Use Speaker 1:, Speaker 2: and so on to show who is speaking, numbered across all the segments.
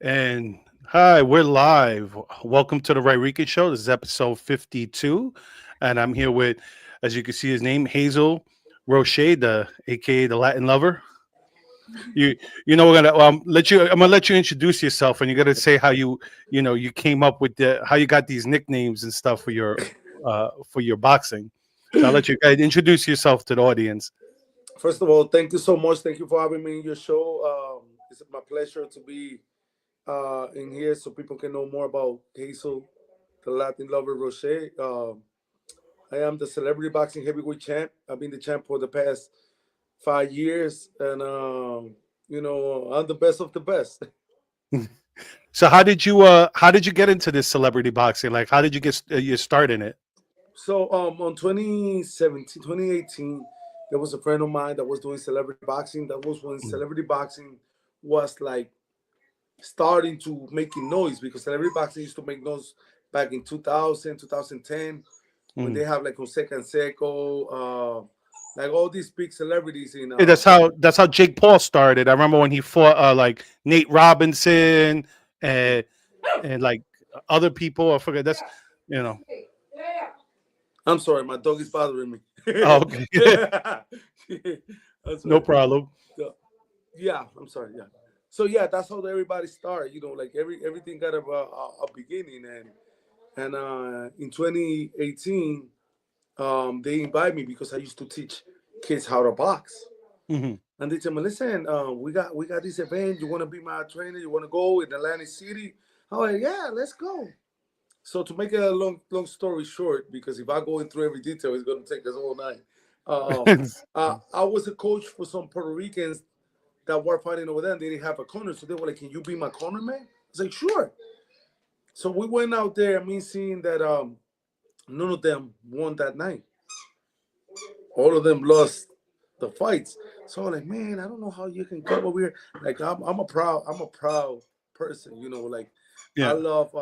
Speaker 1: And hi, we're live. Welcome to the Rican Show. This is episode 52. And I'm here with, as you can see his name, Hazel Roche, the aka the Latin lover. You you know we're gonna I'm gonna let you introduce yourself and you're gonna say how you came up with how you got these nicknames and stuff for your boxing. So I'll let you guys introduce yourself to the audience.
Speaker 2: First of all, thank you so much. Thank you for having me in your show. It's my pleasure to be in here so people can know more about Hazel, the Latin lover Roche. I am the celebrity boxing heavyweight champ. I've been the champ for the past 5 years, and I'm the best of the best.
Speaker 1: So how did you get into this celebrity boxing? Like how did you get your start in it?
Speaker 2: So on 2017, 2018, there was a friend of mine that was doing celebrity boxing. That was when celebrity boxing was like starting to making noise because celebrity boxing used to make noise back in 2000, 2010 when
Speaker 1: Mm.
Speaker 2: they have like Jose Canseco, like all these big celebrities in
Speaker 1: Yeah, that's how Jake Paul started. I remember when he fought like Nate Robinson and like other people. I forget. That's you know.
Speaker 2: I'm sorry, my dog is bothering me.
Speaker 1: Oh, okay.
Speaker 2: That's
Speaker 1: No
Speaker 2: right.
Speaker 1: problem.
Speaker 2: So, yeah, I'm sorry. Yeah. So yeah, that's how everybody started. Like everything got a beginning, and in 2018, they invited me because I used to teach kids how to box.
Speaker 1: Hmm.
Speaker 2: And they tell me, listen, we got this event. You want to be my trainer? You want to go in Atlantic City? I'm like, yeah, let's go. So to make a long story short, because if I go into every detail, it's going to take us all night. I was a coach for some Puerto Ricans that were fighting over there, and they didn't have a corner. So they were like, "Can you be my corner man?" I was like, "Sure." So we went out there. Me seeing that none of them won that night. All of them lost the fights. So I'm like, man, I don't know how you can come over here. Like I'm a proud person. Like I
Speaker 1: Yeah.
Speaker 2: love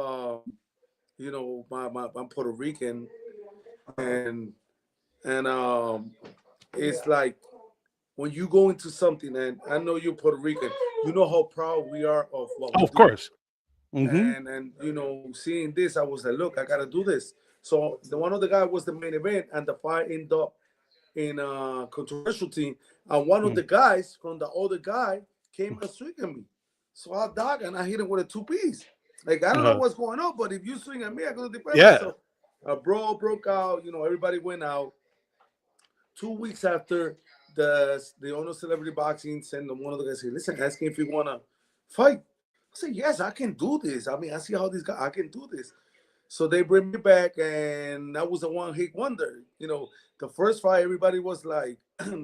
Speaker 2: I'm Puerto Rican, and and it's like when you go into something, and I know you're Puerto Rican, you know how proud we are of what
Speaker 1: Oh,
Speaker 2: we
Speaker 1: of
Speaker 2: do.
Speaker 1: course. Hmm.
Speaker 2: And seeing this, I was like, look, I gotta do this. So the one of the guy was the main event, and the fight ended up in a controversial team. And one of the guys from the other guy came and swing at me. So I dug and I hit him with a two-piece. Like I don't know
Speaker 1: Uh,
Speaker 2: what's going on, but if you swing at me, I'm gonna defend
Speaker 1: yeah.
Speaker 2: myself. A brawl broke out. Everybody went out. 2 weeks after, the owner of Celebrity Boxing sent one of the guys say, listen, ask him if you wanna fight. I said, yes, I can do this. I mean, I see how this guy I can do this. So they bring me back, and that was a one-hit wonder. The first fight, everybody was like,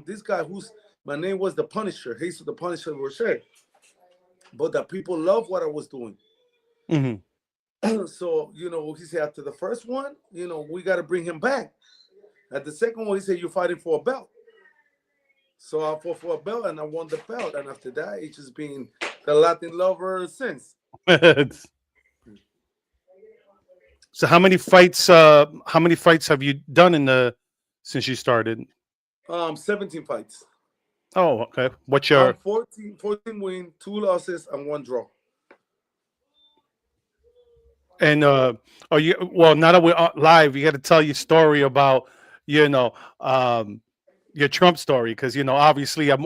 Speaker 2: this guy who's my name was the Punisher, Jesus the Punisher Roche. But the people love what I was doing.
Speaker 1: Hmm.
Speaker 2: So, he said after the first one, we got to bring him back. At the second one, he said, you're fighting for a belt. So I fought for a belt and I won the belt. And after that, it's just been the Latin lover since.
Speaker 1: So how many fights have you done in the since you started?
Speaker 2: 17 fights.
Speaker 1: Oh, okay. What's
Speaker 2: I'm
Speaker 1: your
Speaker 2: 14 win, two losses, and one draw.
Speaker 1: and are you well now that we're live, you got to tell your story about you know um your Trump story because obviously I'm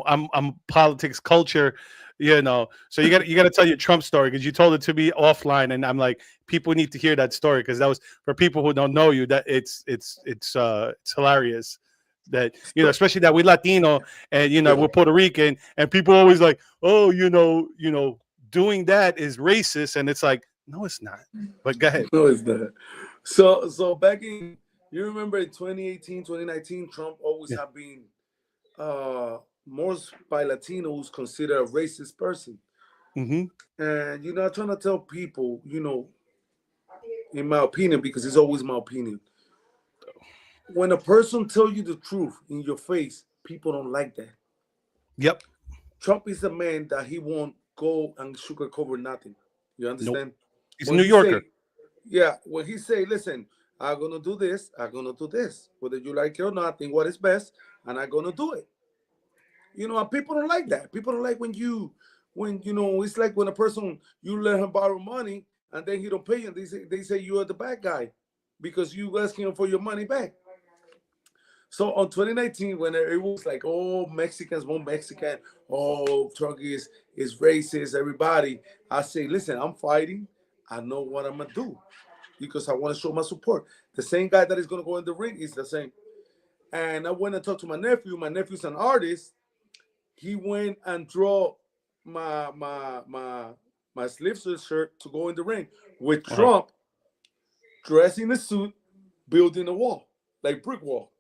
Speaker 1: politics culture, so you got to tell your Trump story because you told it to me offline and I'm like people need to hear that story because that was for people who don't know you that it's hilarious that
Speaker 2: So,
Speaker 1: especially that we Latino and
Speaker 2: yeah.
Speaker 1: we're Puerto Rican and people always like oh doing that is racist and it's like no it's not but go ahead.
Speaker 2: No, it's not. So back in, you remember in 2018, 2019, Trump always
Speaker 1: Yeah.
Speaker 2: have been most by Latinos considered a racist person.
Speaker 1: Hmm.
Speaker 2: And I'm trying to tell people, in my opinion, because it's always my opinion. When a person tell you the truth in your face, people don't like that.
Speaker 1: Yep.
Speaker 2: Trump is a man that he won't go and sugarcoat nothing. You
Speaker 1: Nope.
Speaker 2: understand?
Speaker 1: He's a
Speaker 2: When
Speaker 1: New
Speaker 2: he
Speaker 1: Yorker.
Speaker 2: say, yeah, when he say, listen, I'm gonna do this, I'm gonna do this. Whether you like it or not, I think what is best, and I'm gonna do it. And people don't like that. People don't like when it's like when a person you let him borrow money and then he don't pay you. They say you are the bad guy because you asking him for your money back. So on 2019, when it was like, oh, Mexicans want Mexican, oh, Trump is racist, everybody, I say, listen, I'm fighting. I know what I'm gonna do because I want to show my support. The same guy that is gonna go in the ring is the same. And I went and talked to my nephew. My nephew's an artist. He went and draw my sleeveless shirt to go in the ring with
Speaker 1: Uh-huh.
Speaker 2: Trump dressed in a suit, building a wall, like brick wall,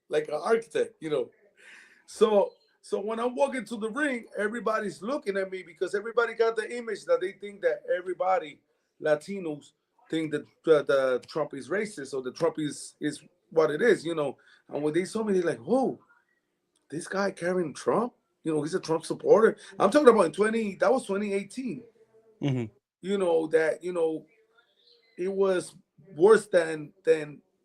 Speaker 2: like an architect. So when I walk into the ring, everybody's looking at me because everybody got the image that they think that everybody Latinos think that the Trump is racist or the Trump is what it is. And when they saw me, they're like, "Oh, this guy carrying Trump? He's a Trump supporter." I'm talking about in 20. That was 2018.
Speaker 1: Hmm.
Speaker 2: It was worse than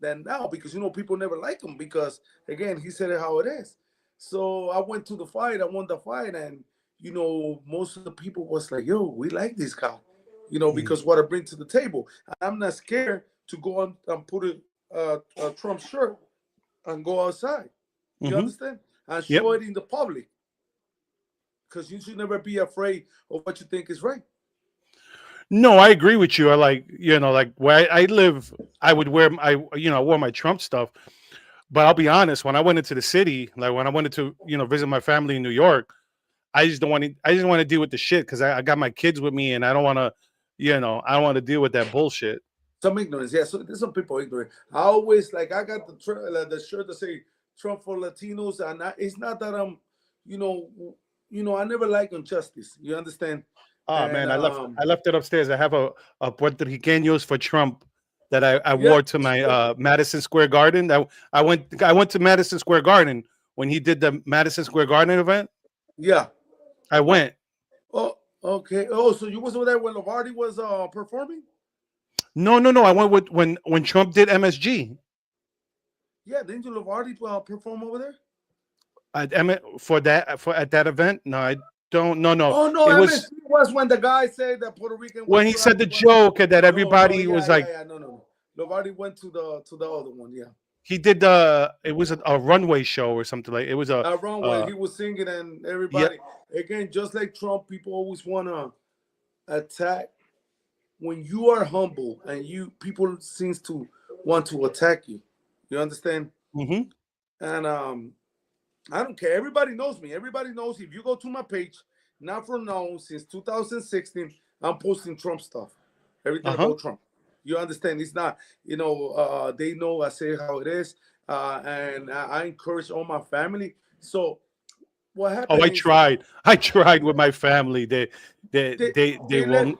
Speaker 2: now because people never like him because again he said it how it is. So I went to the fight, I won the fight, and most of the people was like, "Yo, we like this guy,"
Speaker 1: Hmm.
Speaker 2: because what I bring to the table. I'm not scared to go on and put a Trump shirt and go outside. You
Speaker 1: Hmm.
Speaker 2: understand? And
Speaker 1: Yep.
Speaker 2: show it in the public because you should never be afraid of what you think is right.
Speaker 1: No, I agree with you. I like, like where I live, I would wear, I wore my Trump stuff. But I'll be honest, when I went into the city, like when I wanted to, visit my family in New York, I just want to deal with the shit because I got my kids with me and I don't want to, I don't want to deal with that bullshit.
Speaker 2: Some ignorance, yeah. So there's some people ignorant. I always like I got the shirt that say Trump for Latinos, and it's not that you know, I never like injustice. You understand?
Speaker 1: Oh
Speaker 2: And
Speaker 1: man, I left it upstairs. I have a Puerto Ricanos for Trump that I
Speaker 2: yeah,
Speaker 1: wore to my Madison Square Garden. I went to Madison Square Garden when he did the Madison Square Garden event.
Speaker 2: yeah.
Speaker 1: I went.
Speaker 2: Oh, okay. Oh, so you was over there when Lombardi was performing?
Speaker 1: No, no, no. I went with when Trump did MSG.
Speaker 2: Yeah, didn't you Lombardi perform over there?
Speaker 1: For at that event. No, I don't. No, no.
Speaker 2: Oh no,
Speaker 1: It was
Speaker 2: MSG was when the guy said that Puerto Rican was
Speaker 1: when he
Speaker 2: black.
Speaker 1: said the joke and that
Speaker 2: No, no,
Speaker 1: everybody
Speaker 2: yeah,
Speaker 1: was
Speaker 2: yeah,
Speaker 1: like
Speaker 2: yeah. No, no, no. Lombardi went to the other one. Yeah.
Speaker 1: he did the. It was a runway show or something like. It was a.
Speaker 2: Wrong way.
Speaker 1: Uh,
Speaker 2: He was singing, and
Speaker 1: yep.
Speaker 2: everybody again, just like Trump, people always wanna attack. When you are humble and people seems to want to attack you. You understand?
Speaker 1: Hmm.
Speaker 2: And I don't care. Everybody knows me. Everybody knows if you go to my page, not from now since 2016, I'm posting Trump stuff, everything
Speaker 1: Uh huh.
Speaker 2: about Trump. You understand? It's not, they know I say how it is, and I encourage all my family. So what
Speaker 1: Oh,
Speaker 2: happened
Speaker 1: I
Speaker 2: is
Speaker 1: tried. I tried with my family.
Speaker 2: they
Speaker 1: They
Speaker 2: they let
Speaker 1: won't.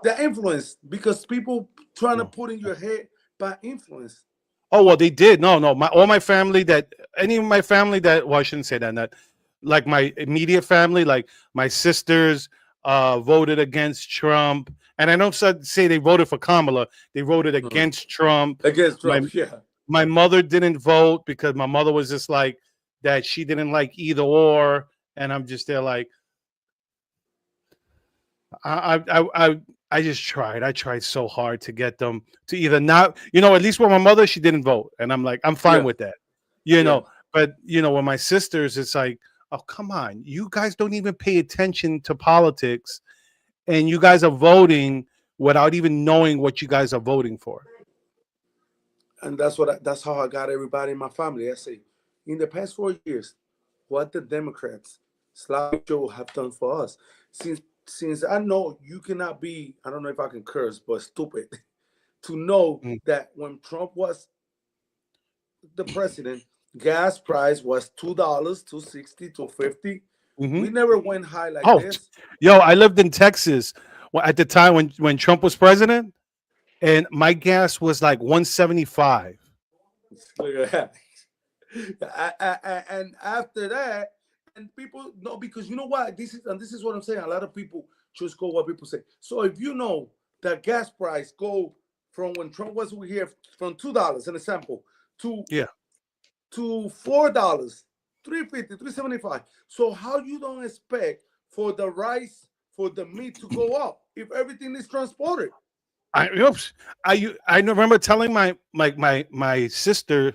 Speaker 2: the influence because people trying to
Speaker 1: No.
Speaker 2: put in your head by influence.
Speaker 1: Oh well, they did. No, no. All my family that any of my family that well, I shouldn't say that. Not like my immediate family, like my sisters, voted against Trump, and I don't say they voted for Kamala. They voted
Speaker 2: Uh,
Speaker 1: against Trump.
Speaker 2: Against
Speaker 1: My
Speaker 2: Trump, yeah.
Speaker 1: my mother didn't vote because my mother was just like that. She didn't like either or, and I'm just there like I I I I just tried. I tried so hard to get them to either not, at least with my mother, she didn't vote, and I'm like, I'm fine
Speaker 2: Yeah,
Speaker 1: with that,
Speaker 2: yeah.
Speaker 1: But with my sisters, it's like, oh come on, you guys don't even pay attention to politics, and you guys are voting without even knowing what you guys are voting for.
Speaker 2: And that's how I got everybody in my family. I say, in the past 4 years, what the Democrats, Sloppy Joe, have done for us. Since I know you cannot be, I don't know if I can curse, but stupid, to know
Speaker 1: Mm.
Speaker 2: that when Trump was the president, gas price was $2, 260, 250.
Speaker 1: Hmm.
Speaker 2: We never went high like
Speaker 1: Oh,
Speaker 2: this.
Speaker 1: yo, I lived in Texas at the time when Trump was president, and my gas was like 175.
Speaker 2: Look at that. And after that, and people know because you know what this is what I'm saying. A lot of people just go what people say. So if you know that gas price go from when Trump was here from $2, an example, to
Speaker 1: Yeah.
Speaker 2: $4, 350, 375. So how you don't expect for the rice, for the meat to go up if everything is transported?
Speaker 1: Oops. I remember telling my sister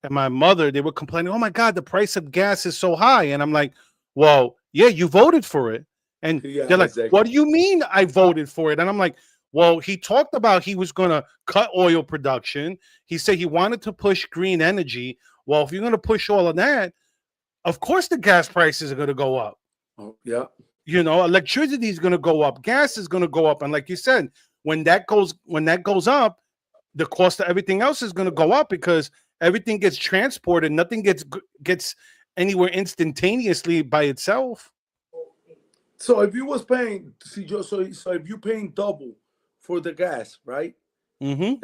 Speaker 1: and my mother, they were complaining, "Oh my God, the price of gas is so high." And I'm like, "Well, yeah, you voted for it." And
Speaker 2: Yeah,
Speaker 1: they're like, "What
Speaker 2: exactly.
Speaker 1: do you mean I voted for it?" And I'm like, "Well, he talked about he was going to cut oil production. He said he wanted to push green energy. Well, if you're going to push all of that, of course the gas prices are going to go up.
Speaker 2: Oh, yeah.
Speaker 1: Electricity is going to go up, gas is going to go up, and like you said, when that goes up, the cost of everything else is going to go up because everything gets transported. Nothing gets anywhere instantaneously by itself.
Speaker 2: So if you was paying, see, so if you paying double for the gas, right?
Speaker 1: Hmm.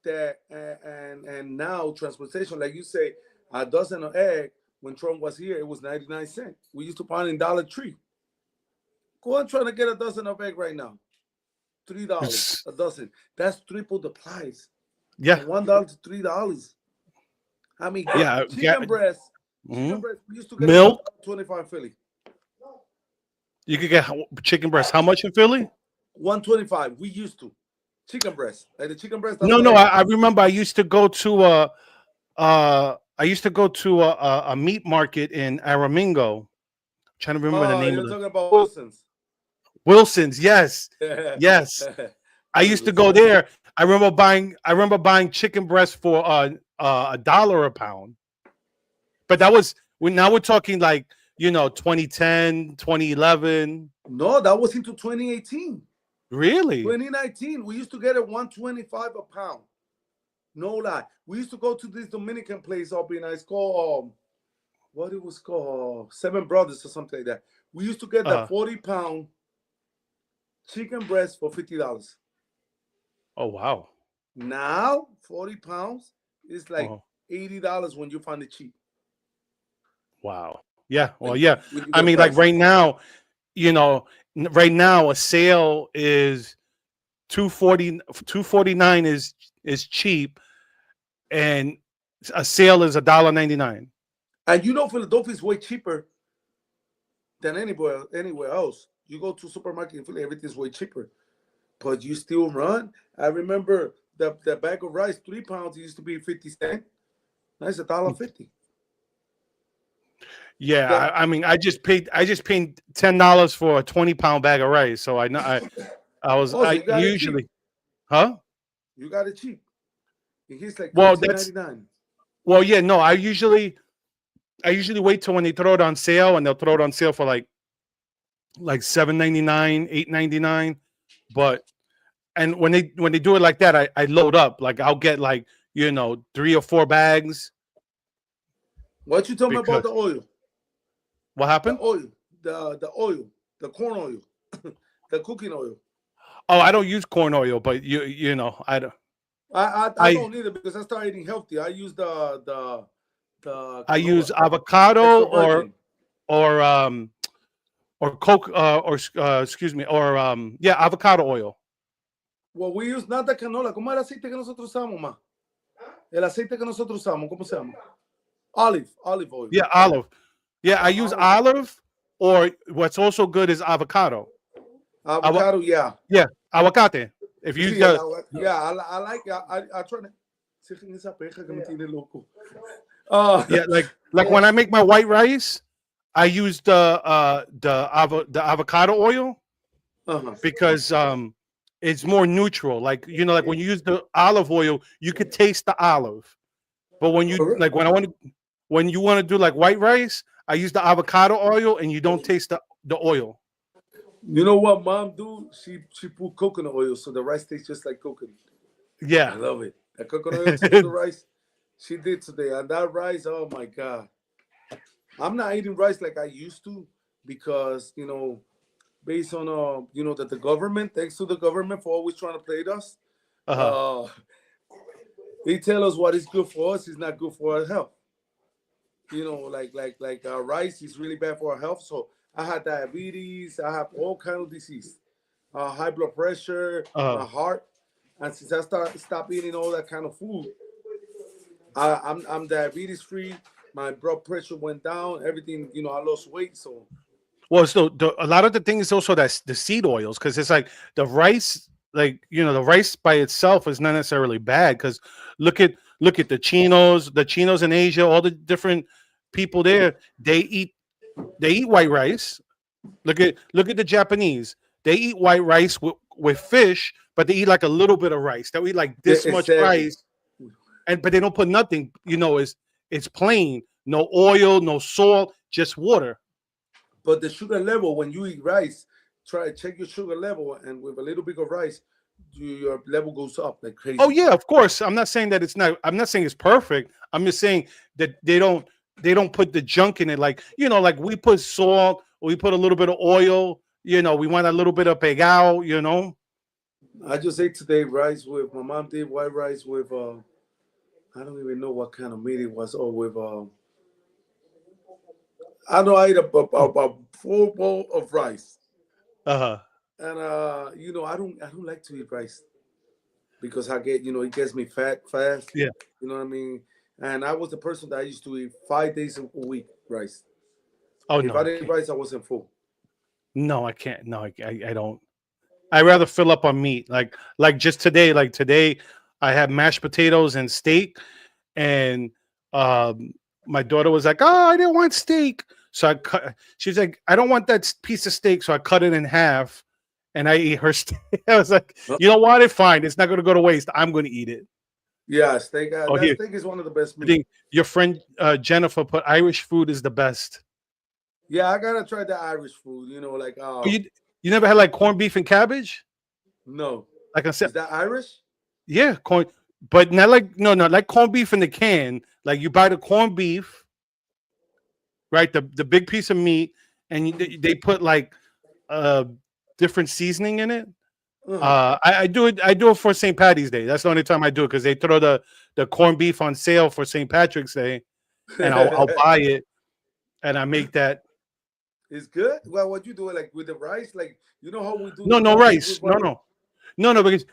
Speaker 2: And now transportation, like you say, a dozen of egg when Trump was here, it was 99 cents. We used to find in Dollar Tree. Go and try to get a dozen of egg right now. $3
Speaker 1: It's
Speaker 2: a dozen. That's triple the price
Speaker 1: yeah,
Speaker 2: from $1 to $3. I mean,
Speaker 1: yeah,
Speaker 2: chicken breast. Chicken
Speaker 1: mhm.
Speaker 2: breast. We used to get it for
Speaker 1: Milk.
Speaker 2: $1.25 Philly.
Speaker 1: You could get chicken breast. How much in Philly?
Speaker 2: 125. We used to chicken breast. Like the chicken breast. That's
Speaker 1: No,
Speaker 2: what
Speaker 1: no.
Speaker 2: I
Speaker 1: I remember I used to go to a meat market in Aramingo. Trying to remember the
Speaker 2: Oh,
Speaker 1: name
Speaker 2: you're
Speaker 1: of the
Speaker 2: talking about Wilson's.
Speaker 1: Wilson's. Yes,
Speaker 2: That
Speaker 1: yes. I
Speaker 2: is
Speaker 1: used to
Speaker 2: what's
Speaker 1: go
Speaker 2: up.
Speaker 1: there. I remember buying chicken breast for $1 a pound. But that was now we're talking like 2010, 2011.
Speaker 2: No, that was into 2018.
Speaker 1: Really?
Speaker 2: 2019, we used to get it 125 a pound. No lie. We used to go to this Dominican place up in it's called what it was called, Seven Brothers or something like that. We used to get the
Speaker 1: Uh
Speaker 2: 40-pound chicken breast for $50.
Speaker 1: oh wow.
Speaker 2: Now 40 pounds is like
Speaker 1: Oh
Speaker 2: $80 when you find it cheap.
Speaker 1: wow. Yeah. Well,
Speaker 2: When
Speaker 1: yeah.
Speaker 2: when you
Speaker 1: I
Speaker 2: get a
Speaker 1: mean, like
Speaker 2: price.
Speaker 1: you know, right now a sale is 249 is cheap, and a sale is $1.99.
Speaker 2: And Philadelphia is way cheaper than anywhere else. You go to supermarket in Philly, everything's way cheaper. But you still run. I remember the bag of rice, 3 pounds, it used to be 50 cents. Now it's $1.50.
Speaker 1: Yeah,
Speaker 2: The
Speaker 1: I mean, I just paid $10 for a 20-pound bag of rice. So I know I was
Speaker 2: Also,
Speaker 1: I
Speaker 2: you got it cheap.
Speaker 1: usually, huh?
Speaker 2: You got it cheap. And he's like
Speaker 1: Well,
Speaker 2: 14.99.
Speaker 1: well, yeah, no, I usually wait till when they throw it on sale, and they'll throw it on sale for like 7.99, 8.99. But and when they do it like that, I load up. Like I'll get like 3 or 4 bags
Speaker 2: What you told me about
Speaker 1: because
Speaker 2: the oil?
Speaker 1: what
Speaker 2: The
Speaker 1: happened?
Speaker 2: oil, the oil, the corn oil, the cooking oil.
Speaker 1: Oh, I don't use corn oil, but I don't.
Speaker 2: I
Speaker 1: I
Speaker 2: don't need it because I started eating healthy. I use the
Speaker 1: I use
Speaker 2: canola,
Speaker 1: avocado
Speaker 2: extra
Speaker 1: or
Speaker 2: virgin.
Speaker 1: or um or coke or excuse me or yeah, avocado oil.
Speaker 2: Well, we use not the canola. ¿Cómo es el aceite que nosotros usamos, ma? El aceite que nosotros usamos, ¿cómo se llama? Olive oil.
Speaker 1: Yeah, olive. Yeah, I use
Speaker 2: Olive,
Speaker 1: olive, or what's also good is avocado. Ava-
Speaker 2: avocado, yeah.
Speaker 1: yeah, aguacate. If you use
Speaker 2: Sí,
Speaker 1: the
Speaker 2: yeah, I like it. I try to. Sí, esa peja que me tiene loco.
Speaker 1: yeah, like
Speaker 2: Yeah.
Speaker 1: when I make my white rice, I use the avocado oil
Speaker 2: Uh-huh.
Speaker 1: because it's more neutral. Like like when you use the olive oil, you could taste the olive. But when you
Speaker 2: Correct.
Speaker 1: like when you want to do like white rice, I use the avocado oil, and you don't taste the oil.
Speaker 2: You know what mom do? She put coconut oil so the rice tastes just like coconut. I
Speaker 1: Yeah.
Speaker 2: love it. The coconut oil to do the rice. She did today. And that rice, oh my God. I'm not eating rice like I used to because, based on that the government, thanks to the government for always trying to play us,
Speaker 1: Uh-huh.
Speaker 2: uh they tell us what is good for us is not good for our health. Like rice is really bad for our health. So I had diabetes, I have all kind of disease, high blood pressure,
Speaker 1: Uh-huh.
Speaker 2: my heart. And since I stop eating all that kind of food, I'm diabetes free. my blood pressure went down. Everything, I lost weight. So
Speaker 1: Well, so a lot of the thing is also that the seed oils, because it's like the rice, like the rice by itself is not necessarily bad. Because look at the Chinos in Asia, all the different people there, they eat white rice. Look at the Japanese. They eat white rice with fish, but they eat like a little bit of rice. They eat like
Speaker 2: yeah,
Speaker 1: this much
Speaker 2: exactly.
Speaker 1: rice, but they don't put nothing. It's plain, no oil, no salt, just water.
Speaker 2: But the sugar level when you eat rice, try to check your sugar level, and with a little bit of rice, your level goes up like
Speaker 1: Oh
Speaker 2: crazy.
Speaker 1: yeah, of course. I'm not saying that it's not. I'm not saying it's perfect. I'm just saying that they don't put the junk in it. Like we put salt, or we put a little bit of oil. We want a little bit of pegao.
Speaker 2: I just ate today rice with my mom did white rice with I don't even know what kind of meat it was. Or with I know I ate a full bowl of rice,
Speaker 1: Uh huh.
Speaker 2: and I don't like to eat rice because I get it gets me fat fast.
Speaker 1: Yeah.
Speaker 2: You know what I mean? And I was the person that I used to eat 5 days a week rice.
Speaker 1: Oh
Speaker 2: If
Speaker 1: no,
Speaker 2: I
Speaker 1: I
Speaker 2: didn't eat
Speaker 1: can't.
Speaker 2: rice, I wasn't full.
Speaker 1: No, I can't. No, I don't. I rather fill up on meat. Like just today. Like today, I had mashed potatoes and steak, and um, my daughter was like, "Oh, I didn't want steak," so I cut. She's like, "I don't want that piece of steak," so I cut it in half, and I ate her steak. I was like,
Speaker 2: Uh,
Speaker 1: "You know what? It's fine. It's not going to go to waste. I'm going to eat it."
Speaker 2: Yeah, steak.
Speaker 1: Oh,
Speaker 2: That
Speaker 1: here,
Speaker 2: steak is one of the best
Speaker 1: I
Speaker 2: meat.
Speaker 1: think your friend Jennifer put Irish food is the best.
Speaker 2: Yeah, I gotta try the Irish food. Like
Speaker 1: Oh, you never had like corned beef and cabbage?
Speaker 2: no,
Speaker 1: Like I said,
Speaker 2: is that Irish?
Speaker 1: yeah, corn, but not like no, not like corned beef in the can. Like you buy the corned beef, right? The big piece of meat, and they put like uh different seasoning in it.
Speaker 2: Uh-huh.
Speaker 1: I do it. I do it for St. Patty's Day. That's the only time I do it because they throw the corned beef on sale for St. Patrick's Day, and I'll buy it and I make that.
Speaker 2: It's good. Well, what you do it like with the rice? Like how we do the
Speaker 1: No, no
Speaker 2: corned beef
Speaker 1: rice.
Speaker 2: with
Speaker 1: No,
Speaker 2: rice?
Speaker 1: no, no. Because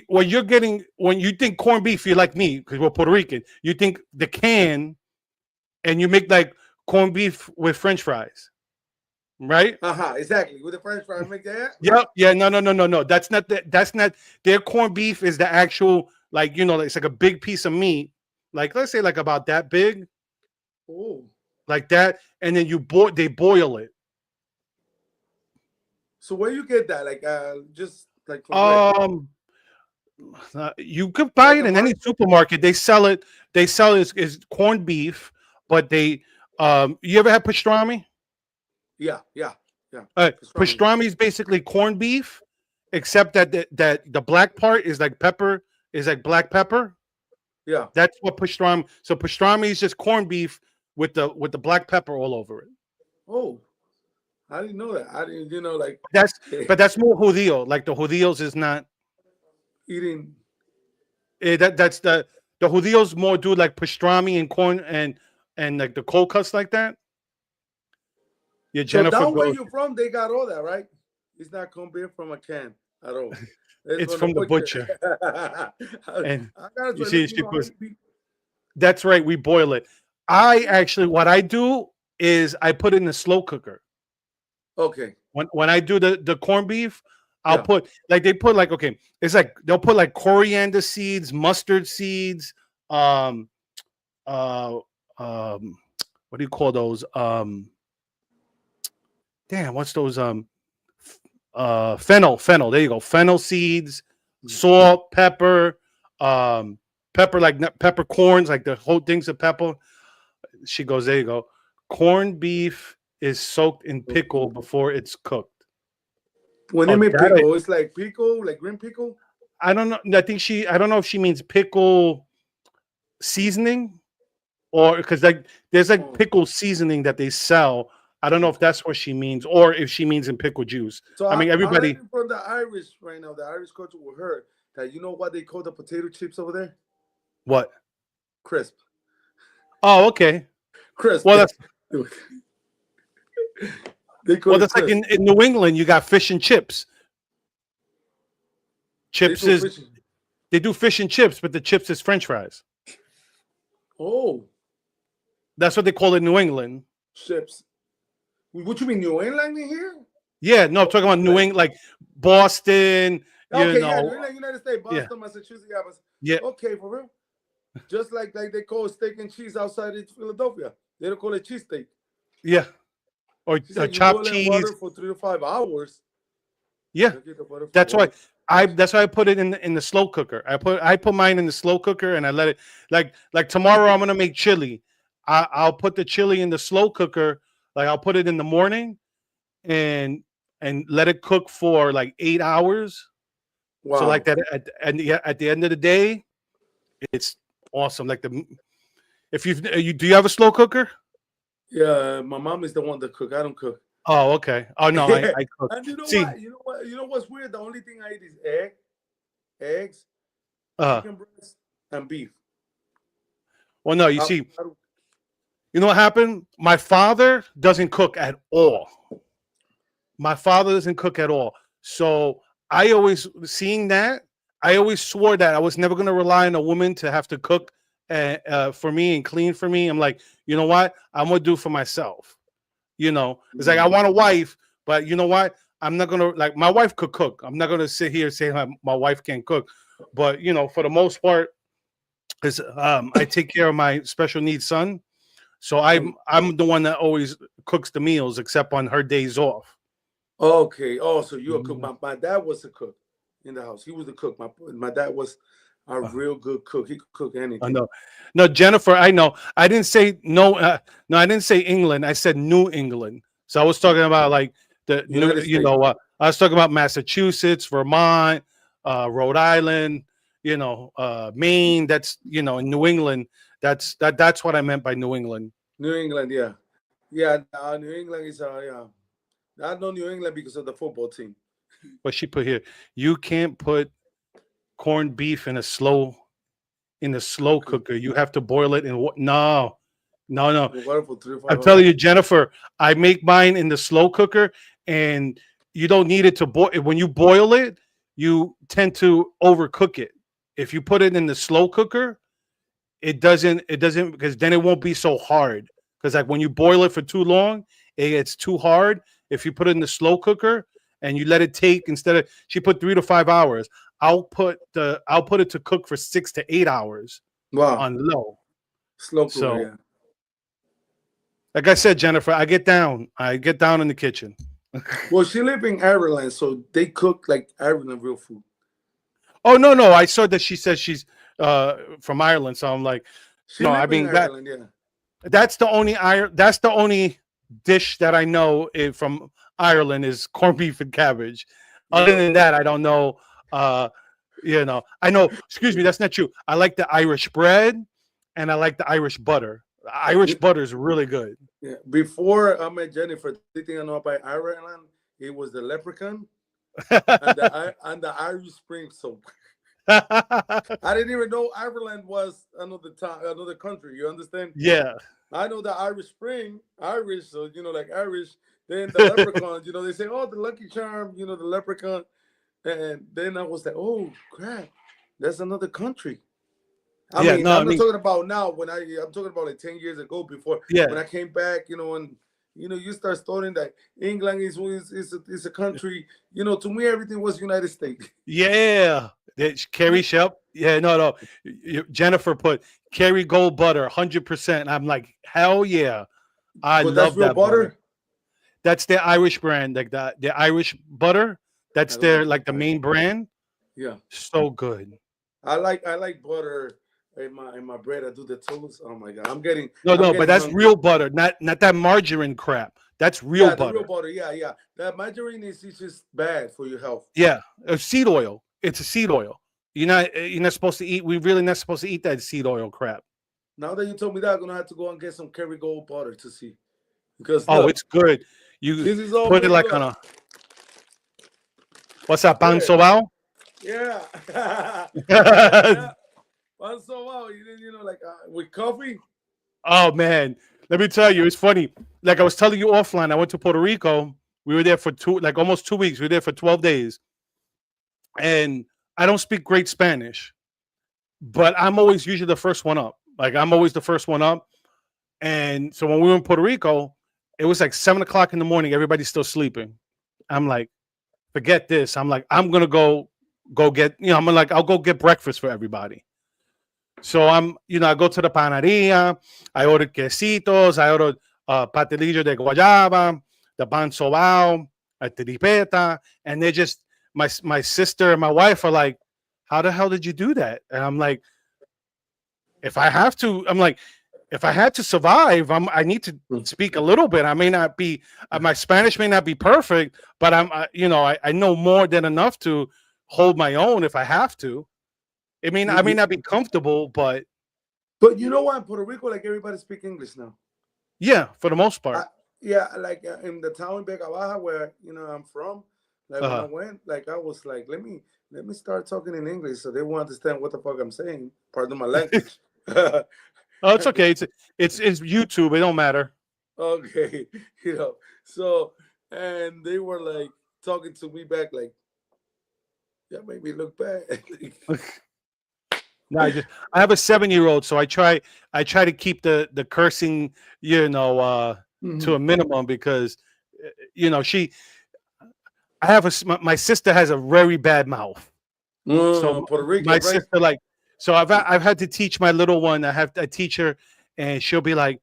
Speaker 1: what you're getting when you think corned beef, you're like me because we're Puerto Rican. You think the can, and you make like corned beef with French fries, right?
Speaker 2: Exactly. With the French fry, make that right?
Speaker 1: Yep. Yeah. No. No. No. No. No. That's not their corned beef. Is the actual it's like a big piece of meat, like let's say like about that big,
Speaker 2: Oh,
Speaker 1: like that, and then they boil it.
Speaker 2: so where you get that? Like just like from where?
Speaker 1: Um, you could buy
Speaker 2: Like
Speaker 1: it
Speaker 2: a
Speaker 1: in any
Speaker 2: market?
Speaker 1: supermarket. They sell it. They sell it as corned beef, but you ever had pastrami?
Speaker 2: Yeah, yeah, yeah. Pastrami.
Speaker 1: Pastrami is basically corned beef, except that the black part is like pepper, is like black pepper.
Speaker 2: Yeah.
Speaker 1: That's what pastrami. So pastrami is just corned beef with the black pepper all over it.
Speaker 2: Oh, I didn't know that. I didn't. Like
Speaker 1: That's but that's more judío. Like the judíos is not.
Speaker 2: eating.
Speaker 1: That's the judíos more do like pastrami and corn and like the cold cuts like that. Yeah,
Speaker 2: So
Speaker 1: Jennifer
Speaker 2: down where
Speaker 1: goes.
Speaker 2: you're from, they got all that, right? It's not come beer from a can at all. It's
Speaker 1: It's
Speaker 2: from the
Speaker 1: from the
Speaker 2: butcher.
Speaker 1: butcher, and
Speaker 2: I gotta
Speaker 1: you
Speaker 2: try.
Speaker 1: see,
Speaker 2: Look,
Speaker 1: she
Speaker 2: how
Speaker 1: goes.
Speaker 2: you be.
Speaker 1: That's right. We boil it. I actually, what I do is I put it in the slow cooker.
Speaker 2: Okay.
Speaker 1: When I do the corned beef, I'll
Speaker 2: Yeah.
Speaker 1: put like they put like okay, it's like they'll put like coriander seeds, mustard seeds, um, uh, what do you call those? Damn, what's those? Fennel. There you go. Fennel seeds, salt, pepper, pepper like peppercorns, like the whole things of pepper. She goes, there you go. Corned beef is soaked in pickle before it's cooked.
Speaker 2: When they
Speaker 1: Oh,
Speaker 2: make
Speaker 1: that
Speaker 2: pickle, it's like pickle, like green pickle.
Speaker 1: I don't know. I don't know if she means pickle seasoning or because like there's like
Speaker 2: Oh.
Speaker 1: pickle seasoning that they sell. I don't know if
Speaker 2: Okay.
Speaker 1: that's what she means or if she means in pickle juice.
Speaker 2: So
Speaker 1: I mean,
Speaker 2: I heard
Speaker 1: everybody.
Speaker 2: it from the Irish right now. The Irish culture we heard that what they call the potato chips over there?
Speaker 1: What?
Speaker 2: Crisp.
Speaker 1: Oh, okay.
Speaker 2: Crisp.
Speaker 1: Well, that's
Speaker 2: They call
Speaker 1: well,
Speaker 2: it
Speaker 1: that's like
Speaker 2: crisp.
Speaker 1: in New England, you got fish and chips.
Speaker 2: They
Speaker 1: Chips
Speaker 2: do
Speaker 1: is
Speaker 2: fishing.
Speaker 1: they do fish and chips, but the chips is French fries.
Speaker 2: Oh,
Speaker 1: That's what they call it in New England.
Speaker 2: Chips. What you mean, New England in here?
Speaker 1: Yeah, no, I'm talking about New England, like Boston. You
Speaker 2: Okay, yeah, New
Speaker 1: know,
Speaker 2: England, United States,
Speaker 1: yeah,
Speaker 2: Boston, Massachusetts. Yeah,
Speaker 1: yeah,
Speaker 2: okay, for real. Just like they call steak and cheese outside of Philadelphia. They don't call it cheesesteak.
Speaker 1: yeah, or
Speaker 2: She said you
Speaker 1: chopped
Speaker 2: boil in
Speaker 1: cheese.
Speaker 2: water for 3 to 5 hours.
Speaker 1: Yeah,
Speaker 2: You get the butter for
Speaker 1: that's why
Speaker 2: water.
Speaker 1: that's why I put it in the slow cooker. I put mine in the slow cooker and I let it like tomorrow I'm gonna make chili. I'll put the chili in the slow cooker. Like I'll put it in the morning and let it cook for like 8 hours. So like
Speaker 2: Wow.
Speaker 1: that at the end of the day, it's awesome. Like the if you do you have a slow cooker?
Speaker 2: Yeah, my mom is the one that cook. I don't cook.
Speaker 1: Oh, okay. Oh no, I cook.
Speaker 2: And you know
Speaker 1: See,
Speaker 2: what? You know what? You know what's weird? The only thing I eat is eggs,
Speaker 1: uh,
Speaker 2: chicken breast, and beef.
Speaker 1: well, no, you
Speaker 2: I,
Speaker 1: see,
Speaker 2: I don't,
Speaker 1: you know what happened? My father doesn't cook at all. My father doesn't cook at all. So I always seeing that. I always swore that I was never going to rely on a woman to have to cook for me and clean for me. I'm like, you know what? I'm gonna do for myself. You know, it's like I
Speaker 2: mm.
Speaker 1: want a wife, but you know what? I'm not gonna like my wife could cook. I'm not gonna sit here and say my wife can't cook. But you know, for the most part, is I take care of my special needs son, so
Speaker 2: Mm.
Speaker 1: I'm the one that always cooks the meals, except on her days off.
Speaker 2: Okay. Oh, so you're a cook.
Speaker 1: Mhm.
Speaker 2: My dad was a cook in the house. He was a cook. My dad was a real good cook. He could cook
Speaker 1: I
Speaker 2: anything.
Speaker 1: know. No, Jennifer, I know. I didn't say no. No, I didn't say England. I said New England. So I was talking about like the new,
Speaker 2: United States.
Speaker 1: I was talking about Massachusetts, Vermont, Rhode Island, Maine. That's, in New England. That's what I meant by New England.
Speaker 2: New England, yeah. Yeah, New England is, yeah. I know New England because of the football team.
Speaker 1: What she put here. You can't put corned beef in a slow
Speaker 2: Okay.
Speaker 1: cooker. You have to boil it in what? No, no, no.
Speaker 2: In water for three to
Speaker 1: I'm
Speaker 2: five
Speaker 1: telling you,
Speaker 2: hours.
Speaker 1: Jennifer, I make mine in the slow cooker, and you don't need it to boil. When you boil it, you tend to overcook it. If you put it in the slow cooker, it doesn't because then it won't be so hard. Because like when you boil it for too long, it gets too hard. If you put it in the slow cooker and you let it take instead of she put 3 to 5 hours, I'll put it to cook for 6 to 8 hours
Speaker 2: Wow.
Speaker 1: on low.
Speaker 2: Slow cooker,
Speaker 1: So
Speaker 2: yeah.
Speaker 1: like I said, Jennifer, I get down. I get down in the kitchen.
Speaker 2: Well, she live in Ireland, so they cook like Ireland real food.
Speaker 1: Oh no, no, I saw that she says she's from Ireland, so I'm like,
Speaker 2: She
Speaker 1: no, I
Speaker 2: live in
Speaker 1: mean that
Speaker 2: Ireland, yeah.
Speaker 1: that's the only dish that I know from Ireland is corned beef and cabbage. Other
Speaker 2: Yeah.
Speaker 1: than that, I don't know. I know. Excuse me, that's not true. I like the Irish bread, and I like the Irish butter. The Irish butter is really good.
Speaker 2: Yeah. Before I met Jennifer, the thing I know about Ireland, it was the leprechaun and the Irish spring soap. I didn't even know Ireland was another country. You understand?
Speaker 1: Yeah.
Speaker 2: I know the Irish Spring, Irish, so like Irish. Then the leprechauns, they say, "Oh, the Lucky Charm," the leprechaun. And then I was like, "Oh crap, that's another country." I
Speaker 1: Yeah,
Speaker 2: mean,
Speaker 1: no, I
Speaker 2: I'm not
Speaker 1: mean,
Speaker 2: talking about now. I'm talking about like 10 years ago, before when
Speaker 1: yeah,
Speaker 2: I came back, and you start studying that England is a country. To me, everything was United States.
Speaker 1: yeah. Carrie Shep. Yeah, no, no. Jennifer put Kerry Gold butter, 100%. I'm like, hell yeah. I
Speaker 2: But that's
Speaker 1: love
Speaker 2: real
Speaker 1: that butter.
Speaker 2: butter.
Speaker 1: That's their Irish brand, like the Irish butter.
Speaker 2: I
Speaker 1: That's
Speaker 2: don't
Speaker 1: their
Speaker 2: like
Speaker 1: like the
Speaker 2: Irish.
Speaker 1: main brand.
Speaker 2: Yeah.
Speaker 1: So good.
Speaker 2: I like butter in my bread. I do the toast. Oh my god, I'm getting
Speaker 1: No,
Speaker 2: I'm
Speaker 1: no, but
Speaker 2: getting
Speaker 1: that's
Speaker 2: hungry.
Speaker 1: real butter, not that margarine crap. That's real
Speaker 2: Yeah, the real
Speaker 1: butter.
Speaker 2: butter. Yeah, yeah. That margarine is just bad for your health.
Speaker 1: Yeah, seed oil. It's a seed oil. You're not supposed to eat. We really not supposed to eat that seed oil crap.
Speaker 2: Now that you told me that, I'm gonna have to go and get some Kerrygold butter to see. Because
Speaker 1: Oh,
Speaker 2: look,
Speaker 1: it's good. You
Speaker 2: this is all
Speaker 1: put it
Speaker 2: made.
Speaker 1: like on
Speaker 2: Look,
Speaker 1: a what's that pan
Speaker 2: bread.
Speaker 1: sobao?
Speaker 2: Yeah, yeah. Well, so wow, like with coffee.
Speaker 1: Oh man, let me tell you, it's funny. Like I was telling you offline, I went to Puerto Rico. We were there for almost 2 weeks. We were there for 12 days, and I don't speak great Spanish, but I'm always usually the first one up. Like I'm always the first one up, And so when we were in Puerto Rico, it was like 7 o'clock in the morning. Everybody's still sleeping. I'm like, forget this. I'm like, I'm gonna go get, I'm like, I'll go get breakfast for everybody. So I go to the panaderia, I order quesitos, I order pastelillo de guayaba, the pan sobao, a tripeta, and they just my sister and my wife are like, how the hell did you do that? And I'm like, if I have to, I'm like, if I had to survive, I need to speak a little bit. I may not be, my Spanish may not be perfect, but I know more than enough to hold my own if I have to. I may not be comfortable, but
Speaker 2: you know what? In Puerto Rico, like everybody speak English now.
Speaker 1: yeah, for the most
Speaker 2: I,
Speaker 1: part.
Speaker 2: yeah, like in the town in Vega Baja where I'm from, like when I
Speaker 1: Uh-huh.
Speaker 2: went, like I was like, let me start talking in English so they won't understand what the fuck I'm saying. Pardon my language.
Speaker 1: Oh, it's okay. It's YouTube. It don't matter.
Speaker 2: Okay, So, and they were like talking to me back, like that made me look bad.
Speaker 1: No, I have a 7-year-old, so I try to keep the cursing, to
Speaker 2: Mhm.
Speaker 1: a minimum because she I have my sister has a very bad mouth. So
Speaker 2: Puerto
Speaker 1: my
Speaker 2: Rican, right?
Speaker 1: sister, like, so I've had to teach my little one. I teach her, and she'll be like,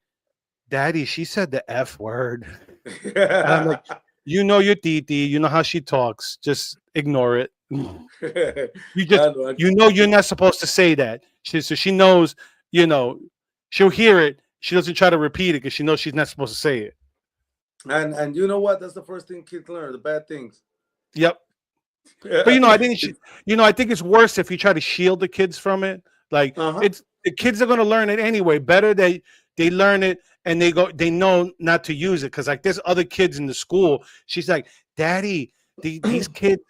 Speaker 1: "Daddy, she said the F word," and I'm like, your titi, you know how she talks. Just ignore it. You just
Speaker 2: I know.
Speaker 1: you're not supposed to say that. So she knows, you know, she'll hear it. She doesn't try to repeat it because she knows she's not supposed to say it.
Speaker 2: And you know what? That's the first thing kids learn, the bad things.
Speaker 1: Yep. But I think it's worse if you try to shield the kids from it. Like
Speaker 2: Uh-huh.
Speaker 1: it's the kids are going to learn it anyway. Better they learn it and they know not to use it because like there's other kids in the school. She's like, Daddy, these kids,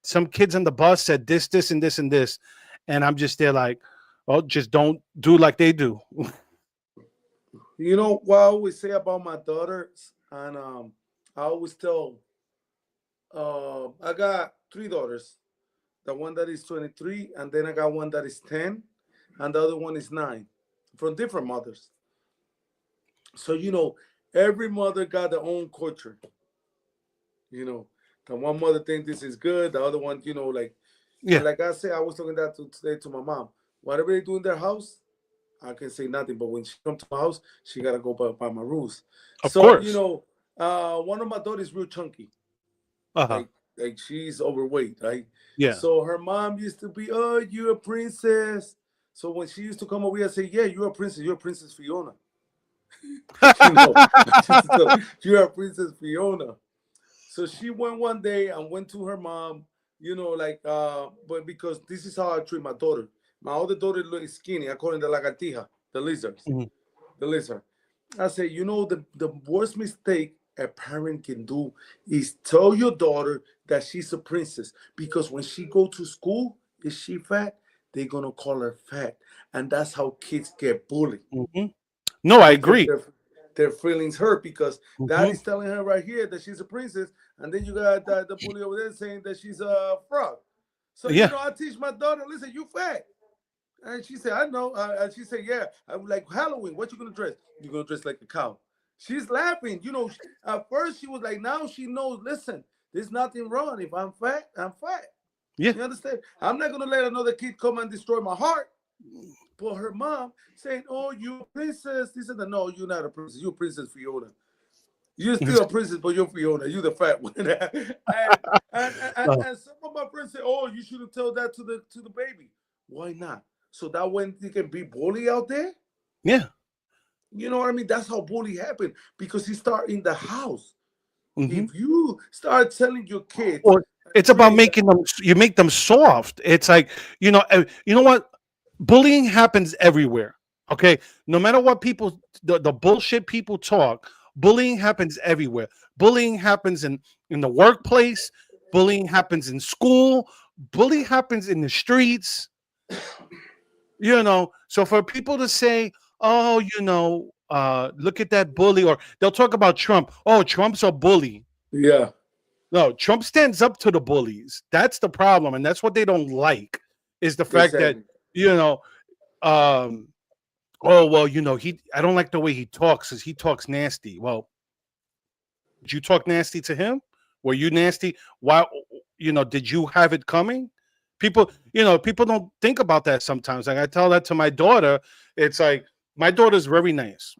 Speaker 1: some kids on the bus said this and this and this, and I'm just there like, well, just don't do like they do.
Speaker 2: You know what I always say about my daughters, and I always tell, I got three daughters. The one that is 23, and then I got one that is 10, and the other one is 9, from different mothers. So every mother got their own culture. You know, the one mother thinks this is good, the other one, and
Speaker 1: Yeah,
Speaker 2: like I said, I was talking that today to my mom. Whatever they do in their house, I can say nothing. But when she come to my house, she gotta go by my rules.
Speaker 1: of
Speaker 2: So
Speaker 1: course.
Speaker 2: one of my daughters is real chunky,
Speaker 1: Uh-huh.
Speaker 2: like she's overweight, right?
Speaker 1: Yeah.
Speaker 2: So her mom used to be, oh, you're a princess. So when she used to come over here, I say, yeah, you're a princess. You're a Princess Fiona. I used to tell her, you're a Princess Fiona. So she went one day and went to her mom, but because this is how I treat my daughter. My other daughter is skinny. I call her the lagartija, the lizards,
Speaker 1: Mhm.
Speaker 2: the lizard. I say, the worst mistake a parent can do is tell your daughter that she's a princess because when she go to school, is she fat? They're gonna call her fat, and that's how kids get bullied
Speaker 1: Mhm. No, I
Speaker 2: because
Speaker 1: agree.
Speaker 2: their feelings hurt because
Speaker 1: Mhm.
Speaker 2: daddy's telling her right here that she's a princess, and then you got the bully over there saying that she's a frog. So
Speaker 1: Yeah.
Speaker 2: I teach my daughter, listen, you fat, and she said, I know, and she said, yeah. I'm like, Halloween, what you gonna dress? You gonna dress like a cow? She's laughing. At first she was like, now she knows. Listen, there's nothing wrong. If I'm fat, I'm fat.
Speaker 1: Yeah.
Speaker 2: You understand? I'm not gonna let another kid come and destroy my heart. But her mom saying, "Oh, you a princess." He said, "No, you're not a princess. You're Princess Fiona. You're still a princess, but you're Fiona. You're the fat one." And some of my friends say, "Oh, you shouldn't tell that to the baby. Why not? So that when they can be bully out there."
Speaker 1: Yeah.
Speaker 2: You know what I mean? That's how bully happen because he start in the house.
Speaker 1: Mhm.
Speaker 2: If you start telling your kids,
Speaker 1: Or it's about
Speaker 2: treating
Speaker 1: making them you make them soft. It's like, you know what? Bullying happens everywhere. Okay? No matter what the bullshit people talk, bullying happens everywhere. Bullying happens in the workplace, bullying happens in school, bullying happens in the streets, So for people to say, "Oh, look at that bully," or they'll talk about Trump. "Oh, Trump's a bully."
Speaker 2: yeah,
Speaker 1: No, Trump stands up to the bullies. That's the problem, and that's what they don't like is the fact that
Speaker 2: exactly.
Speaker 1: you know um, Oh well, I don't like the way he talks because he talks nasty. Well, did you talk nasty to him? Were you nasty? Why? Did you have it coming? People don't think about that sometimes. Like I tell that to my daughter. It's like my daughter's very nice.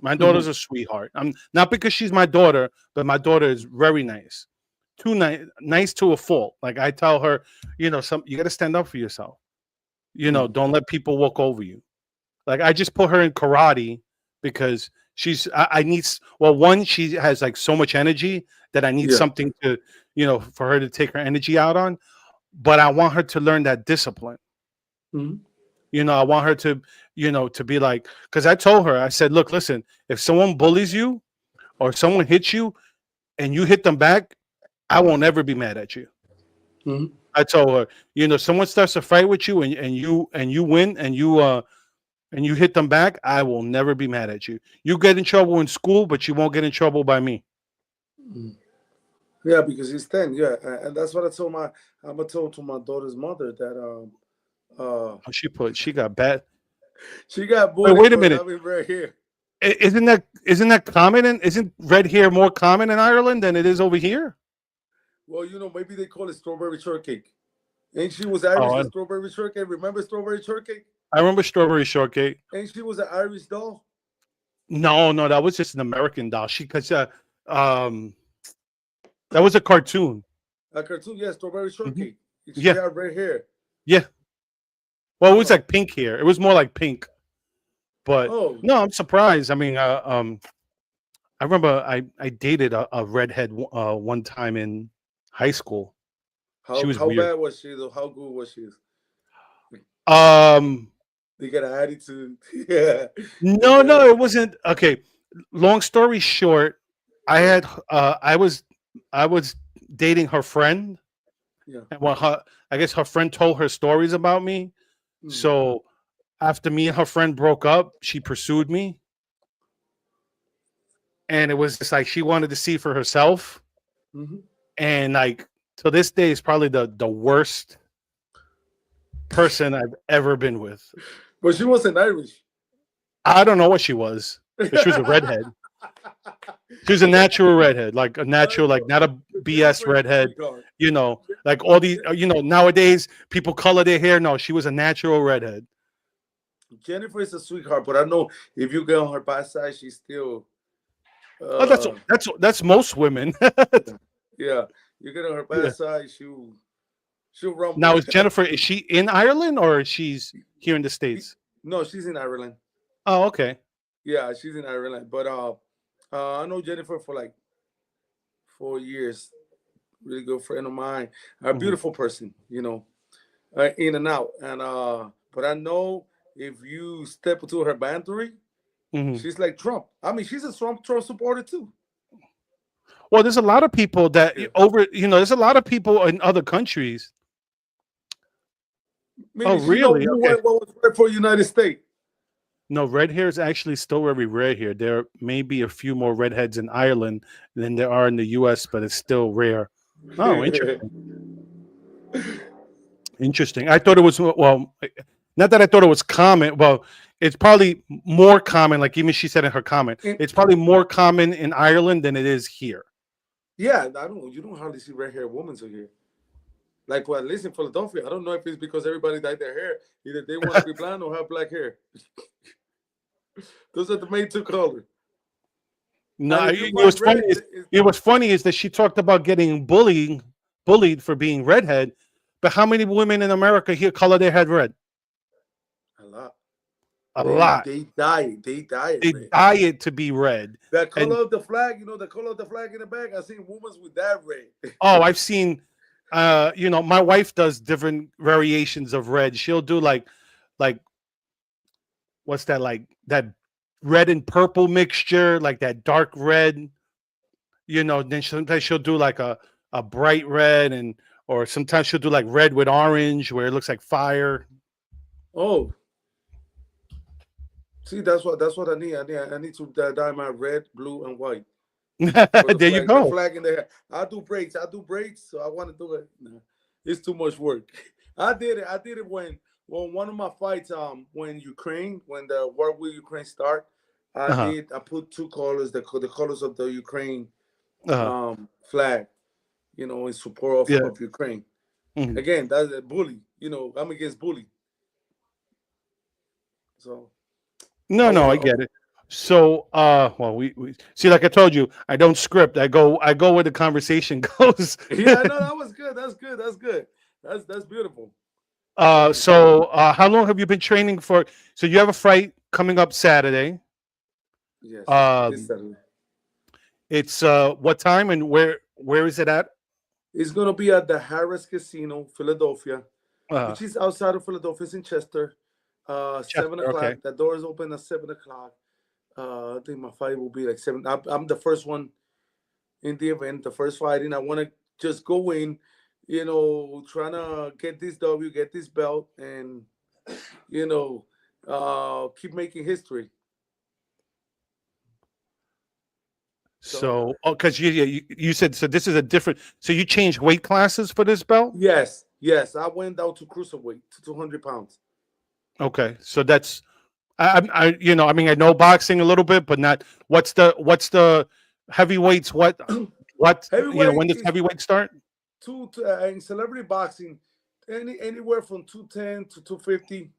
Speaker 1: My daughter's
Speaker 2: Mhm.
Speaker 1: a sweetheart. I'm not because she's my daughter, but my daughter is very nice. Too nice, nice to a fault. Like I tell her, you got to stand up for yourself.
Speaker 2: Mhm.
Speaker 1: Don't let people walk over you. Like I just put her in karate because I need well, one, she has like so much energy that I need
Speaker 2: Yeah.
Speaker 1: something to, for her to take her energy out on. But I want her to learn that discipline.
Speaker 2: Mhm.
Speaker 1: I want her to, to be like, because I told her, I said, look, listen, if someone bullies you or someone hits you and you hit them back, I won't ever be mad at you.
Speaker 2: Mhm.
Speaker 1: I told her, someone starts to fight with you and you win and you hit them back, I will never be mad at you. You get in trouble in school, but you won't get in trouble by me.
Speaker 2: Mhm. Yeah, because he's 10. Yeah, and that's what I'm gonna tell to my daughter's mother that
Speaker 1: Oh, she got bad.
Speaker 2: she got
Speaker 1: Wait,
Speaker 2: bullied
Speaker 1: wait a
Speaker 2: for
Speaker 1: minute.
Speaker 2: having red hair.
Speaker 1: Isn't that common? Isn't red hair more common in Ireland than it is over here?
Speaker 2: Well, maybe they call it strawberry shortcake. And she was
Speaker 1: Oh,
Speaker 2: Irish, the strawberry shortcake. Remember strawberry shortcake?
Speaker 1: I remember strawberry shortcake.
Speaker 2: And she was an Irish doll.
Speaker 1: No, no, that was just an American doll. Because um, that was a cartoon.
Speaker 2: A cartoon, yeah, strawberry
Speaker 1: Hmm.
Speaker 2: shortcake. She
Speaker 1: Yeah,
Speaker 2: had red hair.
Speaker 1: yeah. Well, it was
Speaker 2: Oh,
Speaker 1: like pink hair. It was more like pink. But
Speaker 2: oh,
Speaker 1: no, I'm surprised. I mean, I remember I dated a redhead one time in high school. She was
Speaker 2: how
Speaker 1: weird.
Speaker 2: bad was she though? How good was she?
Speaker 1: Um,
Speaker 2: They got an attitude. Yeah, they
Speaker 1: no,
Speaker 2: got
Speaker 1: no,
Speaker 2: it.
Speaker 1: it wasn't. Okay, long story short, I
Speaker 2: Yeah,
Speaker 1: had I was dating her friend,
Speaker 2: yeah.
Speaker 1: and I guess her friend told her stories about me.
Speaker 2: Mm.
Speaker 1: So after me and her friend broke up, she pursued me, and it was just like she wanted to see for herself,
Speaker 2: Hmm.
Speaker 1: and like to this day is probably the worst person I've ever been with.
Speaker 2: But she wasn't Irish.
Speaker 1: I don't know what she was, but she was a redhead. She was a natural redhead, like a
Speaker 2: I
Speaker 1: natural, like
Speaker 2: know.
Speaker 1: not a BS
Speaker 2: Jennifer is a
Speaker 1: redhead.
Speaker 2: sweetheart.
Speaker 1: Like all these,
Speaker 2: Je-
Speaker 1: nowadays people color their hair. No, she was a natural redhead.
Speaker 2: Jennifer is a sweetheart, but I know if you get on her bad side, she's still
Speaker 1: Oh, that's
Speaker 2: uh
Speaker 1: that's that's most women.
Speaker 2: yeah. Yeah. You get on her bad
Speaker 1: Yeah.
Speaker 2: side, she'll rumble.
Speaker 1: Now is Jennifer? Is she in Ireland or she's here in the states?
Speaker 2: No, she's in Ireland.
Speaker 1: Oh, okay.
Speaker 2: Yeah, she's in Ireland. But I know Jennifer for like 4 years. Really good friend of mine. A
Speaker 1: Hmm.
Speaker 2: beautiful person, in and out. And but I know if you step into her boundary,
Speaker 1: Hmm.
Speaker 2: she's like Trump. I mean, she's a Trump supporter too.
Speaker 1: Well, there's a lot of people that
Speaker 2: Yeah.
Speaker 1: There's a lot of people in other countries. Oh,
Speaker 2: Meaning she know
Speaker 1: really? Okay.
Speaker 2: what was right for United States.
Speaker 1: No, red hair is actually still very rare here. There may be a few more redheads in Ireland than there are in the U.S., but it's still rare. Oh, interesting. Interesting. I thought it was not that I thought it was common. Well, it's probably more common. Like even she said in her comment,
Speaker 2: And-
Speaker 1: it's probably more common in Ireland than it is here.
Speaker 2: yeah, I don't. You don't hardly see red hair women here. Like, well, at least in Philadelphia, I don't know if it's because everybody dyed their hair. Either they want to be blonde or have black hair. Those are the main two colors.
Speaker 1: No,
Speaker 2: And if you
Speaker 1: it was
Speaker 2: find
Speaker 1: funny.
Speaker 2: red,
Speaker 1: It was funny is that she talked about getting bullied for being redhead, but how many women in America here color their head red?
Speaker 2: a lot.
Speaker 1: A
Speaker 2: They
Speaker 1: lot.
Speaker 2: they dye it. They dye it
Speaker 1: They
Speaker 2: red.
Speaker 1: dye it to be red.
Speaker 2: The
Speaker 1: And
Speaker 2: color of the flag, the color of the flag in the back. I seen women with that red.
Speaker 1: oh, I've seen my wife does different variations of red. She'll do like what's that, like that red and purple mixture, like that dark red, then sometimes she'll do like a bright red, and or sometimes she'll do like red with orange where it looks like fire.
Speaker 2: Oh, see, that's what I need. I need to dye my red, blue, and white for the
Speaker 1: There you
Speaker 2: flag. The
Speaker 1: go.
Speaker 2: flag in there. I do braids. So I want to do it. No, it's too much work. I did it. I did it when Well, one of my fights, when Ukraine, when the war with Ukraine start,
Speaker 1: Uh-huh.
Speaker 2: I put two colors, the colors of the Ukraine
Speaker 1: Uh-huh.
Speaker 2: flag, in support
Speaker 1: Yeah.
Speaker 2: of Ukraine.
Speaker 1: Mhm.
Speaker 2: Again, that's a bully. I'm against bully. So I
Speaker 1: No, no, I
Speaker 2: want
Speaker 1: get it. So, well, we see, like I told you, I don't script. I go where the conversation goes.
Speaker 2: to. Yeah, no, that was good. That's good. That's good. That's beautiful. And
Speaker 1: How long have you been training for? So you have a fight coming up Saturday.
Speaker 2: yes, this
Speaker 1: Um,
Speaker 2: Saturday.
Speaker 1: it's what time and where is it at?
Speaker 2: It's gonna be at the Harris Casino, Philadelphia,
Speaker 1: Uh,
Speaker 2: which is outside of Philadelphia. It's in Chester. 7
Speaker 1: Chester.
Speaker 2: o'clock.
Speaker 1: Okay.
Speaker 2: The doors open at 7 o'clock. I think my fight will be like seven. I'm the first one in the event, the first fighting. I want to just go in, trying to get this W, get this belt, and you know, keep making history. So
Speaker 1: So, oh, because you said so. This is a different. So you changed weight classes for this belt.
Speaker 2: yes, yes, I went down to cruiserweight to 200 pounds.
Speaker 1: Okay, so that's I mean, I know boxing a little bit, but not. What's the heavyweights? What
Speaker 2: Heavyweight
Speaker 1: when does
Speaker 2: is
Speaker 1: heavyweight start?
Speaker 2: in celebrity boxing, anywhere from 210 to 250.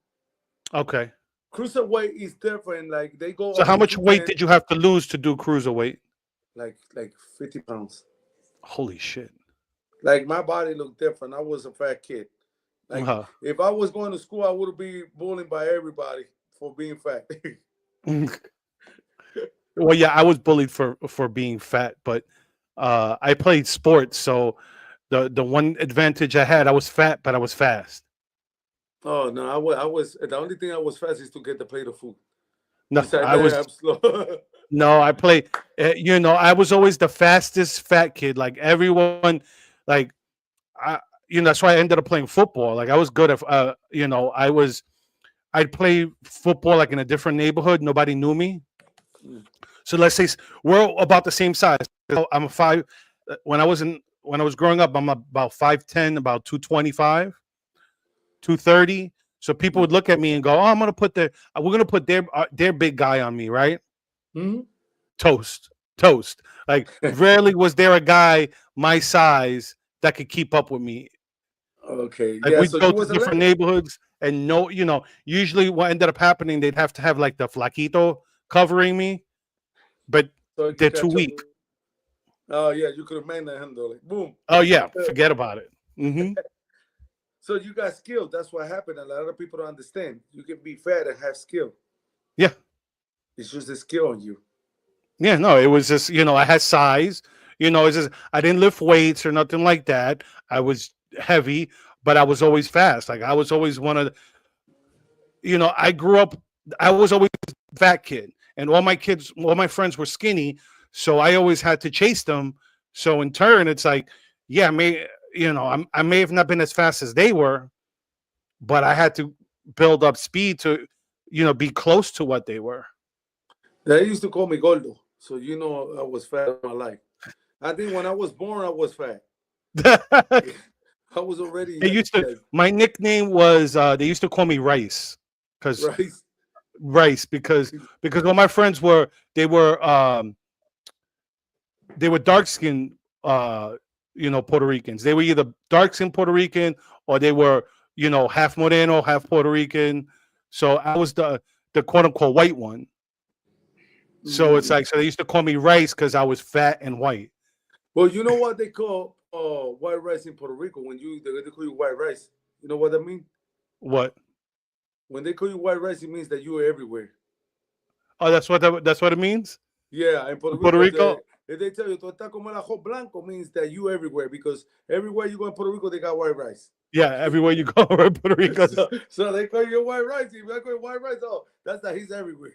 Speaker 1: Okay.
Speaker 2: Cruiserweight is different. Like they go
Speaker 1: So
Speaker 2: up
Speaker 1: how
Speaker 2: to
Speaker 1: much weight
Speaker 2: 210,
Speaker 1: did you have to lose to do cruiserweight?
Speaker 2: like 50 pounds.
Speaker 1: Holy shit.
Speaker 2: Like my body looked different. I was a fat kid. Like
Speaker 1: Uh-huh.
Speaker 2: if I was going to school, I would be bullied by everybody for being fat.
Speaker 1: Well, yeah, I was bullied for being fat, but I played sports, so the one advantage I had, I was fat, but I was fast.
Speaker 2: Oh no, I was the only thing I was fast is to get the plate of food.
Speaker 1: No,
Speaker 2: Besides
Speaker 1: I was
Speaker 2: that, I'm slow.
Speaker 1: no, I played. I was always the fastest fat kid. Like everyone, like I, that's why I ended up playing football. Like I was good at, I'd play football like in a different neighborhood. Nobody knew me. So let's say we're about the same size. I'm a five. When I was growing up, I'm about 5'10", about 225, 230. So people would look at me and go, "Oh, we're gonna put their big guy on me, right?"
Speaker 2: Hmm.
Speaker 1: Toast, toast. Like rarely was there a guy my size that could keep up with me.
Speaker 2: Okay,
Speaker 1: Like
Speaker 2: yeah.
Speaker 1: we'd
Speaker 2: So
Speaker 1: go
Speaker 2: you
Speaker 1: to
Speaker 2: was
Speaker 1: different
Speaker 2: athletic.
Speaker 1: neighborhoods and no, usually what ended up happening, they'd have to have like the flaquito covering me, but
Speaker 2: So you
Speaker 1: they're too
Speaker 2: catch up.
Speaker 1: weak.
Speaker 2: Oh yeah, you could have manhandled it. Boom.
Speaker 1: Oh yeah, forget about it. Hmm.
Speaker 2: So you got skill. That's what happened. A lot of people don't understand. You can be fat and have skill.
Speaker 1: Yeah,
Speaker 2: It's just a skill on you.
Speaker 1: yeah. No, it was just I had size. It's just I didn't lift weights or nothing like that. I was heavy, but I was always fast. Like I was always one of I grew up. I was always a fat kid, and all my friends were skinny, so I always had to chase them. So in turn, it's like, yeah, I may have not been as fast as they were, but I had to build up speed to, be close to what they were.
Speaker 2: They used to call me Gordo. So I was fat all my life. I think when I was born, I was fat.
Speaker 1: they
Speaker 2: I was already
Speaker 1: used to.
Speaker 2: like
Speaker 1: My nickname was. They used to call me Rice, because
Speaker 2: rice.
Speaker 1: because all my friends they were dark skinned Puerto Ricans. They were either dark skinned Puerto Rican or they were half Moreno, half Puerto Rican. So I was the quote unquote white one. So it's
Speaker 2: Mm.
Speaker 1: like, so they used to call me Rice because I was fat and white.
Speaker 2: Well, you know what they call white rice in Puerto Rico when they call you white rice. You know what that means?
Speaker 1: What?
Speaker 2: When they call you white rice, it means that you are everywhere.
Speaker 1: Oh, that's what it means
Speaker 2: Yeah, in Puerto
Speaker 1: in Puerto
Speaker 2: Rico,
Speaker 1: Rico.
Speaker 2: if they tell you "tú estás como el ajo blanco" means that you everywhere because everywhere you go in Puerto Rico, they got white rice.
Speaker 1: Yeah, everywhere you go in Puerto Rico.
Speaker 2: So they call you white rice. If I call you white rice, oh, that's that he's everywhere.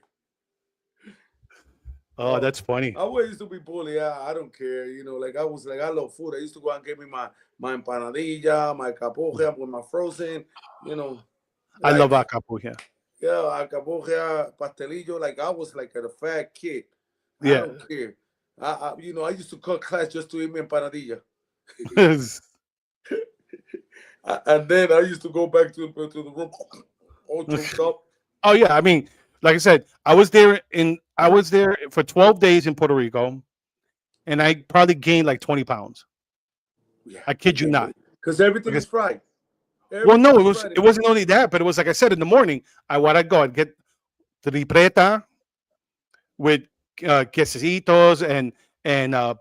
Speaker 1: Oh,
Speaker 2: Oh,
Speaker 1: that's funny.
Speaker 2: I always used to be bullied. I don't care. Like I was like, I love food. I used to go and get me my empanadilla, my capoja with my frozen, you know,
Speaker 1: I love
Speaker 2: like,
Speaker 1: Acapulco.
Speaker 2: yeah, capoja, pastelillo. Like I was like a fat kid. I
Speaker 1: Yeah.
Speaker 2: don't care. I used to cut class just to eat me empanadilla. And then I used to go back to the room, all choked up.
Speaker 1: Oh yeah, I mean, like I said, I was there for 12 days in Puerto Rico, and I probably gained like 20 pounds.
Speaker 2: Yeah,
Speaker 1: I kid you
Speaker 2: yeah,
Speaker 1: not.
Speaker 2: because everything
Speaker 1: Because
Speaker 2: is fried.
Speaker 1: well,
Speaker 2: Everything
Speaker 1: no,
Speaker 2: is fried.
Speaker 1: it wasn't only that, but it was like I said in the morning. I'd go, I'd get tripleta with quesitos and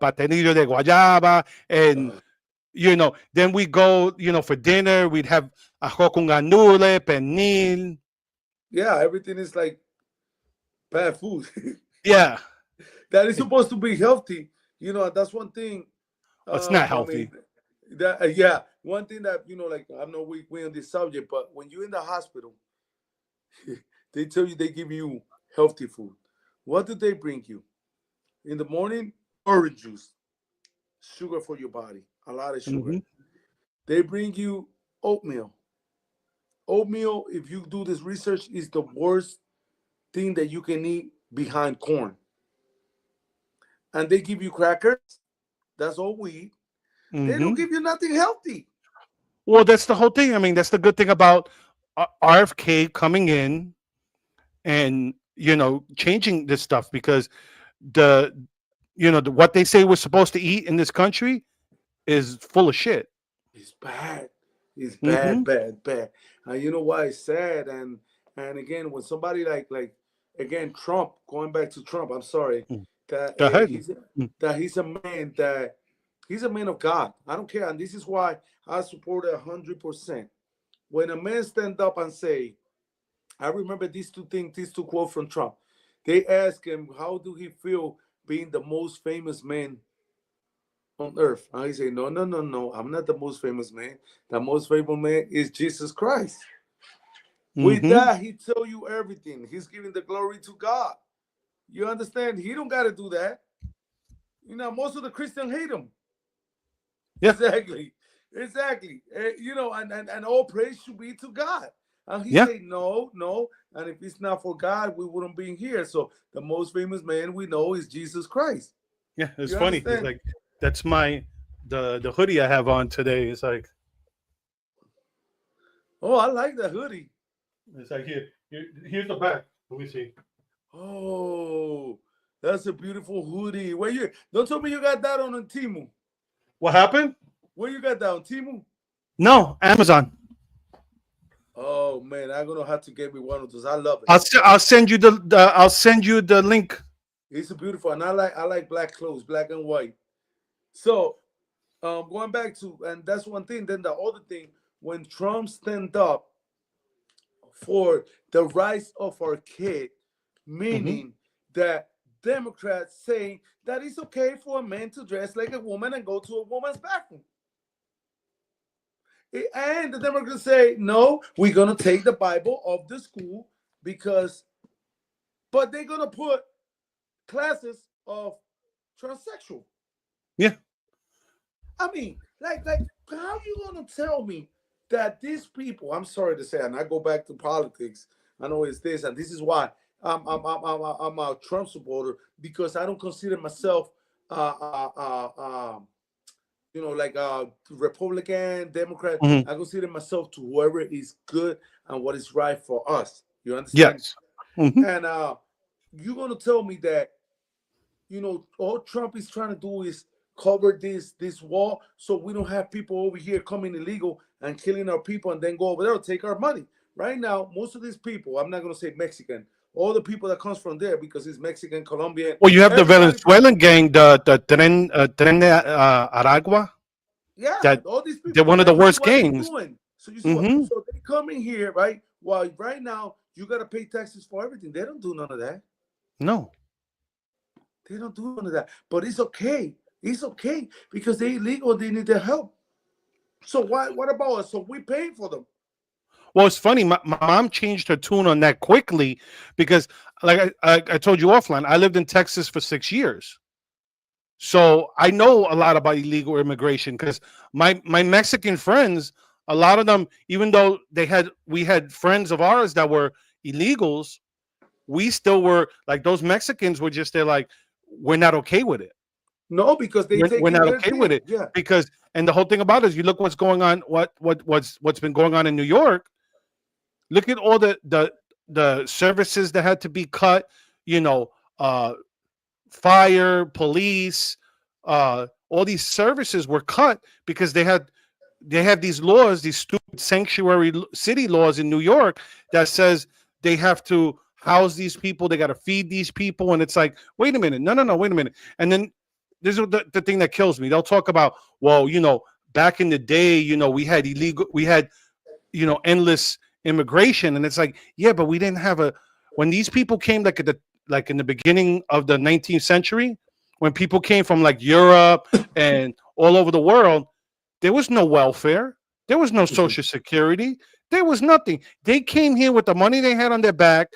Speaker 1: patenillo de guayaba, and
Speaker 2: Uh,
Speaker 1: then we go, for dinner. We'd have ajo con gandules, pernil.
Speaker 2: yeah, everything is like bad food.
Speaker 1: Yeah,
Speaker 2: That is supposed to be healthy. That's one thing.
Speaker 1: it's not
Speaker 2: I mean,
Speaker 1: healthy.
Speaker 2: that yeah, one thing that like I know we on this subject, but when you're in the hospital, they tell you they give you healthy food. What do they bring you in the morning? Orange juice, sugar for your body, a lot of sugar.
Speaker 1: Hmm.
Speaker 2: They bring you oatmeal. Oatmeal, if you do this research, is the worst thing that you can eat behind corn. And they give you crackers. That's all we eat. They don't
Speaker 1: Hmm.
Speaker 2: give you nothing healthy.
Speaker 1: Well, that's the whole thing. I mean, that's the good thing about RFK coming in and changing this stuff, because the what they say we're supposed to eat in this country is full of shit.
Speaker 2: It's bad. It's bad,
Speaker 1: Hmm.
Speaker 2: bad, bad. And you know why it's sad? And again, when somebody like again Trump, going back to Trump, I'm sorry that
Speaker 1: Go ahead.
Speaker 2: he's he's a man of God. I don't care, and this is why I support it 100%. When a man stand up and say, I remember these two things, these two quotes from Trump. They ask him how do he feel being the most famous man on earth. And he say, no, no, no, no. I'm not the most famous man. The most famous man is Jesus Christ. With
Speaker 1: Hmm.
Speaker 2: that, he tell you everything. He's giving the glory to God. You understand? He don't got to do that. Most of the Christians hate him.
Speaker 1: Yeah.
Speaker 2: Exactly. Exactly. And all praise should be to God. And he
Speaker 1: Yeah.
Speaker 2: say, no, no. And if it's not for God, we wouldn't be here. So the most famous man we know is Jesus Christ.
Speaker 1: Yeah. It's
Speaker 2: You
Speaker 1: funny. It's
Speaker 2: understand?
Speaker 1: like that's the hoodie I have on today.
Speaker 2: Oh, I like that hoodie.
Speaker 1: It's like here's the back. Let me see.
Speaker 2: Oh, that's a beautiful hoodie. Where you? Don't tell me you got that on Timu.
Speaker 1: What happened?
Speaker 2: Where you got that on Timu?
Speaker 1: No, Amazon.
Speaker 2: Oh man, I'm gonna have to get me one of those. I love it.
Speaker 1: I'll send you I'll send you the link.
Speaker 2: It's a beautiful, and I like black clothes, black and white. So, going back to, and that's one thing. Then the other thing, when Trump stand up for the rights of our kid,
Speaker 1: Hmm.
Speaker 2: meaning that Democrats saying that it's okay for a man to dress like a woman and go to a woman's bathroom. And the Democrats say, no, we're going to take the Bible off the school because, but they're going to put classes of transsexual.
Speaker 1: Yeah.
Speaker 2: I mean, like, how are you going to tell me that these people, I'm sorry to say, and I go back to politics, I know it's this, and this is why I'm a Trump supporter because I don't consider myself uh, uh, uh, um, like Republican, Democrat.
Speaker 1: Hmm.
Speaker 2: I consider myself to whoever is good and what is right for us. You understand?
Speaker 1: Yes. Hmm.
Speaker 2: And you're gonna tell me that all Trump is trying to do is cover this wall so we don't have people over here coming illegal and killing our people and then go over there and take our money. Right now, most of these people, I'm not gonna say Mexican, all the people that comes from there because it's Mexican, Colombian,
Speaker 1: Well, you have the
Speaker 2: everybody
Speaker 1: Venezuelan gang, the Tren de Aragua.
Speaker 2: yeah,
Speaker 1: That
Speaker 2: all these people,
Speaker 1: they're one of the
Speaker 2: and you see
Speaker 1: worst
Speaker 2: what they're
Speaker 1: gangs.
Speaker 2: doing. So you see what?
Speaker 1: Hmm.
Speaker 2: So they come in here, right? While right now you gotta pay taxes for everything. They don't do none of that.
Speaker 1: No.
Speaker 2: They don't do none of that. But it's okay. It's okay because they illegal. They need their help. So why? What about us? So we paying for them.
Speaker 1: Well, it's funny. My mom changed her tune on that quickly because, like I told you offline, I lived in Texas for 6 years. So I know a lot about illegal immigration because my Mexican friends, a lot of them, even though we had friends of ours that were illegals, we still were like those Mexicans were just there like we're not okay with it.
Speaker 2: No, because they
Speaker 1: We're
Speaker 2: taking
Speaker 1: not
Speaker 2: their
Speaker 1: okay with
Speaker 2: thing.
Speaker 1: it
Speaker 2: Yeah.
Speaker 1: because, and the whole thing about it is, you look what's going on, what's been going on in New York. Look at all the services that had to be cut. You know, uh, fire, police, all these services were cut because they have these laws, these stupid sanctuary city laws in New York that says they have to house these people, they got to feed these people, and it's like, wait a minute, no, no, no, wait a minute. And then this is the thing that kills me. They'll talk about, well, back in the day, we had, endless immigration, and it's like, yeah, but we didn't have a when these people came, like in the beginning of the 19th century, when people came from like Europe and all over the world, there was no welfare. There was no
Speaker 2: Mhm.
Speaker 1: social security. There was nothing. They came here with the money they had on their back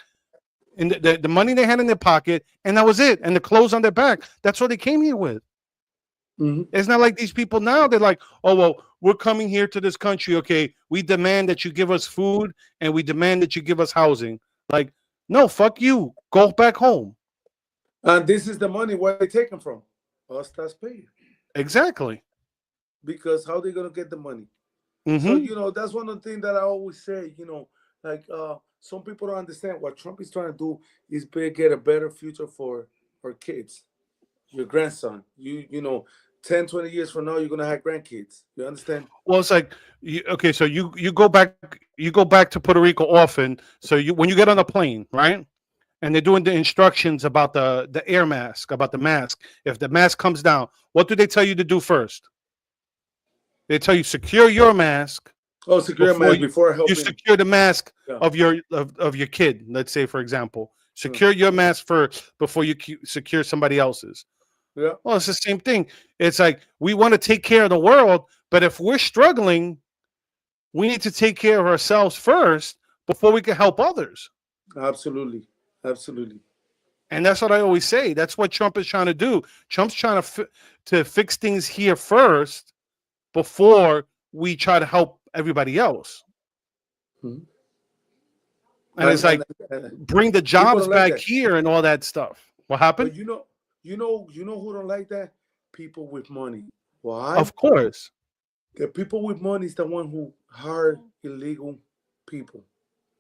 Speaker 1: and the money they had in their pocket, and that was it. And the clothes on their back. That's what they came here with.
Speaker 2: Mhm.
Speaker 1: It's not like these people now. They're like, oh, well, we're coming here to this country. Okay, we demand that you give us food and we demand that you give us housing. Like, no, fuck you. Go back home.
Speaker 2: And this is the money where they taking from us taxpayers.
Speaker 1: Exactly.
Speaker 2: Because how they gonna get the money? So
Speaker 1: Mm-hmm.
Speaker 2: that's one of the things that I always say. Like some people don't understand what Trump is trying to do is get a better future for our kids, your grandson. 10, 20 years from now, you're gonna have grandkids. You understand?
Speaker 1: Well, it's like, okay, so you go back to Puerto Rico often. So when you get on a plane, right, and they're doing the instructions about the air mask, about the mask. If the mask comes down, what do they tell you to do first? They tell you secure your mask
Speaker 2: Oh, secure
Speaker 1: before
Speaker 2: man before
Speaker 1: you
Speaker 2: helping.
Speaker 1: secure the mask
Speaker 2: Yeah,
Speaker 1: of your kid. Let's say, for example,
Speaker 2: yeah,
Speaker 1: secure your mask first before you secure somebody else's.
Speaker 2: yeah.
Speaker 1: Well, it's the same thing. It's like, we want to take care of the world, but if we're struggling, we need to take care of ourselves first before we can help others.
Speaker 2: Absolutely, absolutely.
Speaker 1: And that's what I always say. That's what Trump is trying to do. Trump's trying to fix things here first before we try to help everybody else.
Speaker 2: Mhm.
Speaker 1: And it's like,
Speaker 2: And
Speaker 1: bring the
Speaker 2: people
Speaker 1: jobs
Speaker 2: don't like
Speaker 1: back
Speaker 2: that.
Speaker 1: here and all that stuff. What happened?
Speaker 2: But you know who don't like that? People with money. Why?
Speaker 1: Of course.
Speaker 2: The people with money is the one who hire illegal people.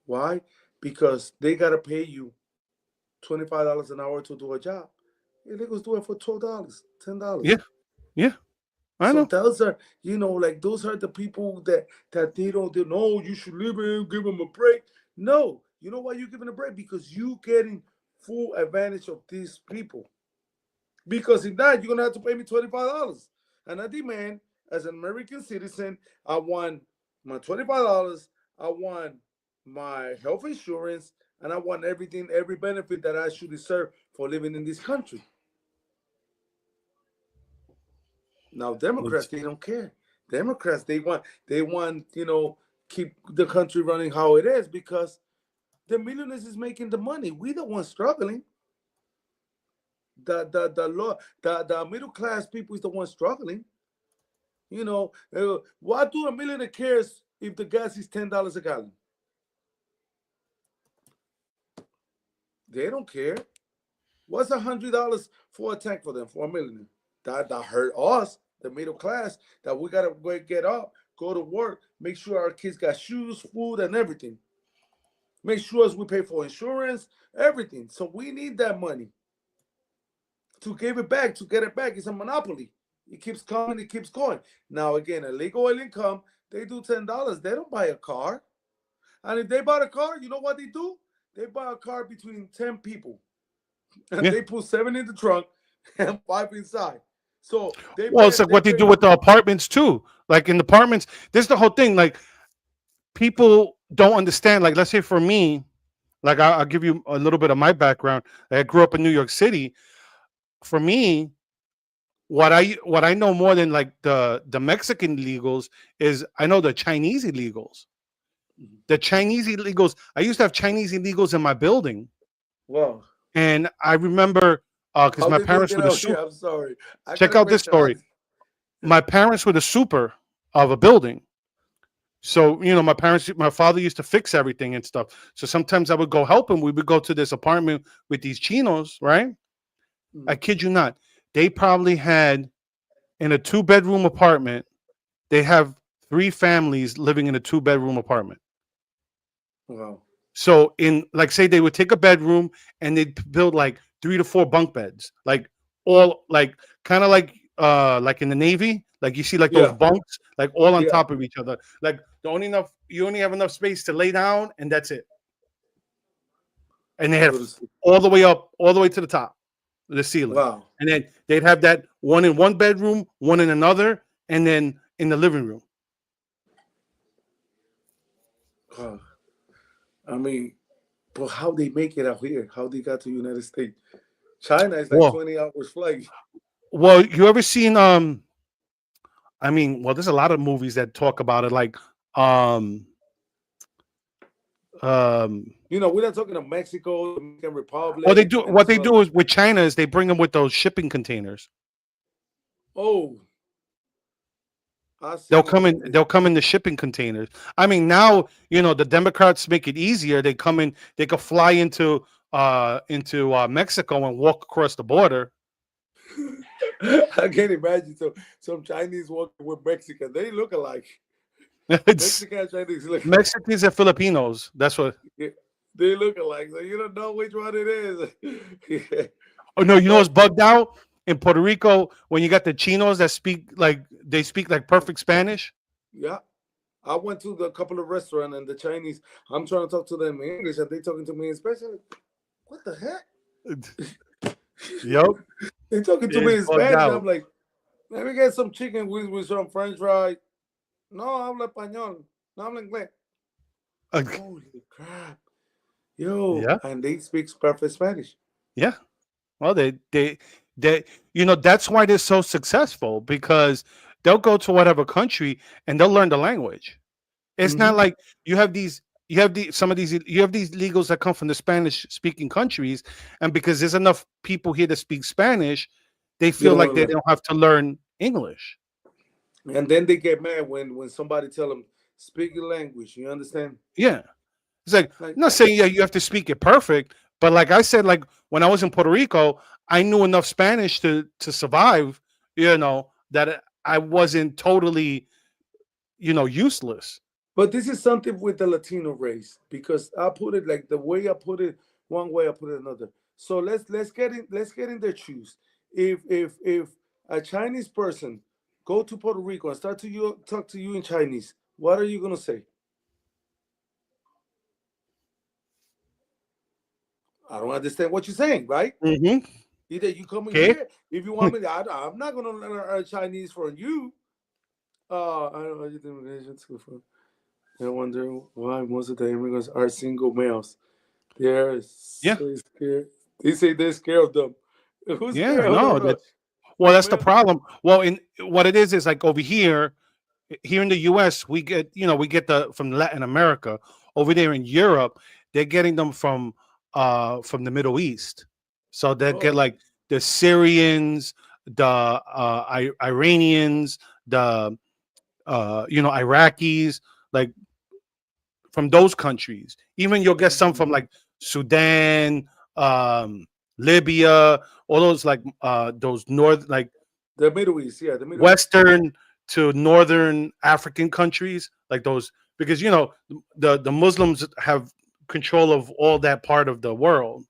Speaker 2: Why? Because they gotta pay you $25 an hour to do a job. Illegals do it for $12,
Speaker 1: Yeah.
Speaker 2: $10.
Speaker 1: Yeah. I
Speaker 2: So
Speaker 1: know.
Speaker 2: those are, like those are the people that they know you should leave him, give him a break. No, you know why you giving a break? Because you getting full advantage of these people. Because if not, you're gonna have to pay me $25. And I demand, as an American citizen, I want my $25. I want my health insurance, and I want everything, every benefit that I should deserve for living in this country. Now, Democrats,
Speaker 1: It's,
Speaker 2: they don't care. Democrats, they want, keep the country running how it is because the millionaires is making the money. We the ones struggling. The middle class people is the ones struggling. Why do a millionaire cares if the gas is $10 a gallon? They don't care. What's $100 for a tank for them for a millionaire? That hurt us, the middle class, that we gotta get up, go to work, make sure our kids got shoes, food, and everything. Make sure as we pay for insurance, everything. So we need that money to give it back, to get it back. It's a monopoly. It keeps coming, it keeps going. Now again, illegal oil income, they do $10. They don't buy a car. And if they buy a car, you know what they do? They buy a car between 10 people. And
Speaker 1: yeah.
Speaker 2: they put 7 in the trunk and 5 inside. So they
Speaker 1: Well,
Speaker 2: pay
Speaker 1: it's like
Speaker 2: they
Speaker 1: what they
Speaker 2: pay
Speaker 1: do with the apartments too. Like in the apartments, this is the whole thing. Like, people don't understand. Like, let's say for me, like I'll give you a little bit of my background. I grew up in New York City. For me, what I know more than like the Mexican illegals is, I know the Chinese illegals. The Chinese illegals. I used to have Chinese illegals in my building,
Speaker 2: Wow.
Speaker 1: and I remember, because
Speaker 2: How
Speaker 1: my
Speaker 2: did they
Speaker 1: parents
Speaker 2: get
Speaker 1: were the
Speaker 2: out here?
Speaker 1: super.
Speaker 2: I'm sorry. I got
Speaker 1: Check
Speaker 2: a
Speaker 1: out this
Speaker 2: question.
Speaker 1: story. My parents were the super of a building. So, my father used to fix everything and stuff. So sometimes I would go help him. We would go to this apartment with these chinos, right? I
Speaker 2: Mhm.
Speaker 1: kid you not. they probably had in a two-bedroom apartment. They have three families living in a two-bedroom apartment.
Speaker 2: Wow.
Speaker 1: So in like say they would take a bedroom and they'd build like three to four bunk beds, like all like kind of like in the Navy, like you see like those
Speaker 2: Yeah.
Speaker 1: bunks, like all on
Speaker 2: Yeah.
Speaker 1: top of each other. Like the only enough you only have enough space to lay down and that's it. And they
Speaker 2: To
Speaker 1: have
Speaker 2: go to sleep.
Speaker 1: all the way up, all the way to the top, the ceiling.
Speaker 2: Wow.
Speaker 1: And then they'd have that one in one bedroom, one in another, and then in the living room.
Speaker 2: Wow. I mean, but how they make it out here? How they got to United States? China is like
Speaker 1: Whoa.
Speaker 2: 20 hours flight.
Speaker 1: Well, you ever seen I mean, well, there's a lot of movies that talk about it, like um um
Speaker 2: You know, we're not talking of Mexico, Dominican
Speaker 1: or they
Speaker 2: Republic,
Speaker 1: do what they
Speaker 2: Venezuela.
Speaker 1: do is with China is they bring them with those shipping containers.
Speaker 2: Oh, I seen it.
Speaker 1: They'll come in the shipping containers. I mean, now, the Democrats make it easier. They come in, they could fly into Mexico and walk across the border.
Speaker 2: I can't imagine some Chinese walking with Mexican. They look alike.
Speaker 1: It's
Speaker 2: Mexican and Chinese look alike.
Speaker 1: Mexicans and Filipinos. That's what.
Speaker 2: Yeah, they look alike. So you don't know which one it is. Yeah.
Speaker 1: Oh no, you know what's
Speaker 2: But
Speaker 1: bugged out in Puerto Rico when you got the chinos that speak like perfect Spanish.
Speaker 2: yeah, I went to the couple of restaurants and the Chinese. I'm trying to talk to them in English and they talking to me in Spanish. What the heck?
Speaker 1: Yep,
Speaker 2: They talking to me
Speaker 1: it's
Speaker 2: in
Speaker 1: bugged
Speaker 2: Spanish.
Speaker 1: out.
Speaker 2: I'm like, let me get some chicken with some French fries. No, habla español. No habla inglés. Holy crap. Yo,
Speaker 1: Yeah,
Speaker 2: and they speak perfect Spanish.
Speaker 1: yeah. Well, they that's why they're so successful because they'll go to whatever country and they'll learn the language. It's not
Speaker 2: Hmm.
Speaker 1: like you have some of these you have these legals that come from the Spanish speaking countries, and because there's enough people here to speak Spanish, they
Speaker 2: They
Speaker 1: feel
Speaker 2: don't
Speaker 1: like
Speaker 2: want to
Speaker 1: they
Speaker 2: learn.
Speaker 1: don't have to learn English.
Speaker 2: And then they get mad when somebody tell them, speak your language. You understand?
Speaker 1: Yeah. It's like
Speaker 2: Like,
Speaker 1: I'm not saying yeah you have to speak it perfect, but like I said, like when I was in Puerto Rico, I knew enough Spanish to survive. That I wasn't totally useless.
Speaker 2: but this is something with the Latino race because I put it like the way I put it one way, I put it another. So let's get in their shoes. If a Chinese person go to Puerto Rico and start to talk to you in Chinese, what are you gonna say? I don't understand what you're saying, right?
Speaker 1: Hmm.
Speaker 2: Either you come in
Speaker 1: Okay.
Speaker 2: here if you want me. I'm not gonna learn Chinese from you. I don't know. You think religion too far. I wonder why most of the immigrants are single males. They're
Speaker 1: Yeah.
Speaker 2: so scared. They say they're scared of them. Who's
Speaker 1: Yeah.
Speaker 2: scared of the
Speaker 1: No.
Speaker 2: rush?
Speaker 1: Well,
Speaker 2: The
Speaker 1: that's the
Speaker 2: men.
Speaker 1: problem. Well, in what it is like over here in the U.S. we get the from Latin America. Over there in Europe, they're getting them from the Middle East. So they get
Speaker 2: Oh,
Speaker 1: like the Syrians, the Iranians, the Iraqis, like from those countries. Even you'll get some from
Speaker 2: mhm.
Speaker 1: like Sudan, Libya, all those like those north like
Speaker 2: The Middle East. Yeah, the Middle East.
Speaker 1: Western to Northern African countries, like those, because the Muslims have control of all that part of the world.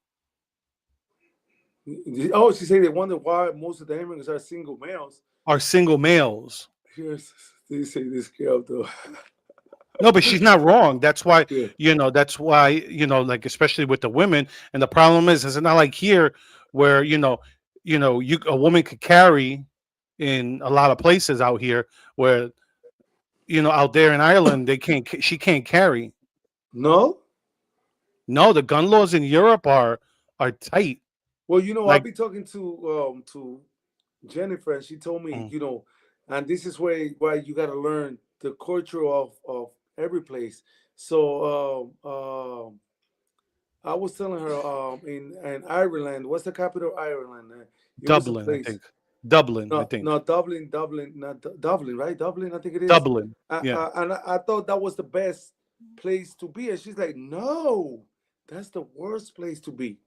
Speaker 2: Oh, she said they wonder why most of the immigrants are single males.
Speaker 1: Are single males.
Speaker 2: Yes, they say they're scared of the.
Speaker 1: No, but she's not wrong. That's why
Speaker 2: Yeah.
Speaker 1: like especially with the women. And the problem is it's not like here where you a woman could carry in a lot of places out here where out there in Ireland she can't carry.
Speaker 2: No.
Speaker 1: No, the gun laws in Europe are tight.
Speaker 2: Well, I'll
Speaker 1: Like
Speaker 2: be talking to Jennifer, and she told me,
Speaker 1: mm,
Speaker 2: and this is why you got to learn the culture of every place. So I was telling her in Ireland, what's the capital of Ireland? It was a
Speaker 1: Dublin, I
Speaker 2: place.
Speaker 1: think. Dublin, I
Speaker 2: No,
Speaker 1: think.
Speaker 2: no, Dublin, not Dublin, right? Dublin, I think it is.
Speaker 1: Dublin. Yeah.
Speaker 2: And I thought that was the best place to be, and she's like, no, that's the worst place to be.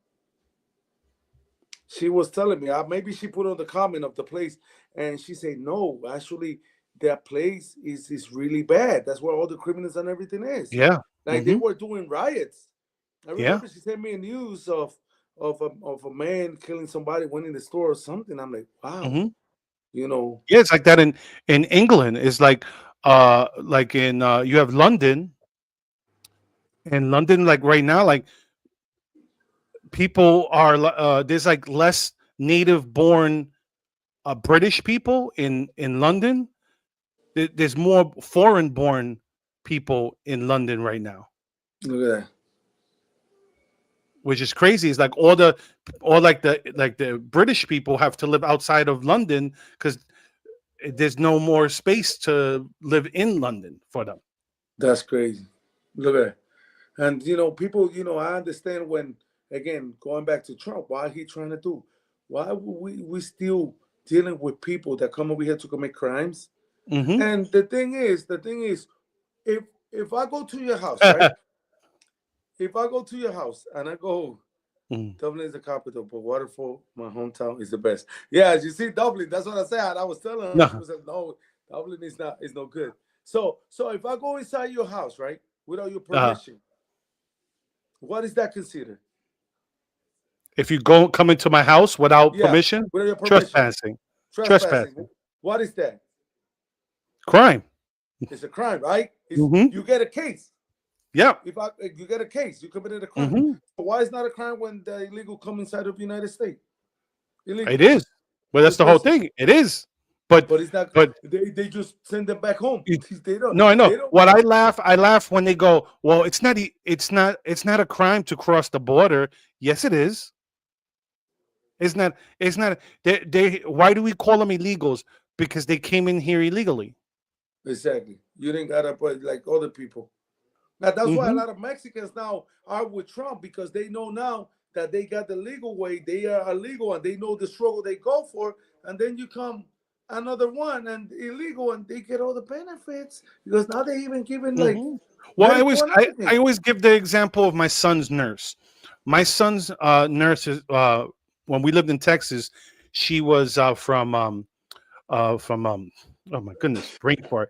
Speaker 2: She was telling me, maybe she put on the comment of the place, and she said, no, actually, that place is really bad. That's where all the criminals and everything is.
Speaker 1: Yeah.
Speaker 2: Like they
Speaker 1: Hmm.
Speaker 2: were doing riots. I
Speaker 1: Yeah.
Speaker 2: remember she sent me a news of a man killing somebody, went in the store or something. I'm like, wow,
Speaker 1: Hmm.
Speaker 2: you know,
Speaker 1: Yeah, it's like that in England. It's like in you have London. In London, like right now, like people are there's like less native born British people in London. There's more foreign born people in London right now,
Speaker 2: look at
Speaker 1: which is crazy. It's like all the British people have to live outside of London because there's no more space to live in London for them.
Speaker 2: that. That's crazy. Look at that. And people, I understand when again going back to Trump, why he trying to do? Why would we still dealing with people that come over here to commit crimes?
Speaker 1: Hmm.
Speaker 2: And the thing is, if I go to your house, right? If I go to your house and I go, Dublin is the capital, but Waterford, my hometown, is the best. Yeah, you see, Dublin. That's what I said. I was telling her. She
Speaker 1: No.
Speaker 2: was like, "No, Dublin is no good." So if I go inside your house, right, without your
Speaker 1: uh,
Speaker 2: permission, what is that considered?
Speaker 1: if you go come into my house without
Speaker 2: Yeah,
Speaker 1: permission,
Speaker 2: without your permission,
Speaker 1: trespassing,
Speaker 2: trespassing.
Speaker 1: trespassing,
Speaker 2: What is that?
Speaker 1: crime.
Speaker 2: It's a crime, right? It's
Speaker 1: Hmm.
Speaker 2: you get a case.
Speaker 1: Yep.
Speaker 2: If you get a case, you committed a crime.
Speaker 1: Hmm.
Speaker 2: So why is not a crime when the illegal come inside of the United States?
Speaker 1: It
Speaker 2: Illegal
Speaker 1: is. Well, that's the whole
Speaker 2: because
Speaker 1: thing. It is. But
Speaker 2: but it's not.
Speaker 1: but
Speaker 2: They just send them back home.
Speaker 1: it,
Speaker 2: They don't.
Speaker 1: no, I know.
Speaker 2: They don't.
Speaker 1: What I laugh when they go, well, it's not a crime to cross the border. Yes, it is. It's not they why do we call them illegals? Because they came in here illegally.
Speaker 2: Exactly. You didn't gotta put like other people. Now that's why a
Speaker 1: Hmm.
Speaker 2: lot of Mexicans now are with Trump because they know now that they got the legal way. They are illegal and they know the struggle they go for. And then you come another one and illegal and they get all the benefits because now they even giving like
Speaker 1: Hmm. Well, I
Speaker 2: medical
Speaker 1: always
Speaker 2: and
Speaker 1: I, I
Speaker 2: everything.
Speaker 1: always give the example of my son's nurse. My son's nurse is when we lived in Texas, she was from oh my goodness, brain fart,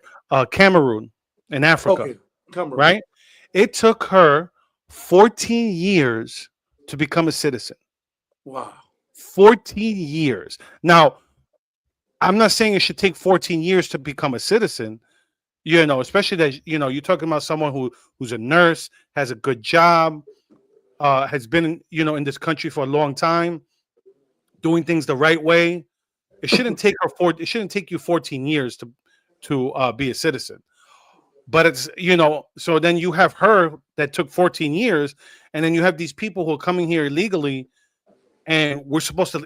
Speaker 1: Cameroon in Africa,
Speaker 2: Okay, Cameroon.
Speaker 1: right? It took her 14 years to become a citizen.
Speaker 2: Wow.
Speaker 1: 14 years. Now, I'm not saying it should take 14 years to become a citizen, especially that you're talking about someone who's a nurse, has a good job, has been in this country for a long time, doing things the right way. It shouldn't take you 14 years to be a citizen. But it's so then you have her that took 14 years, and then you have these people who are coming here illegally, and we're supposed to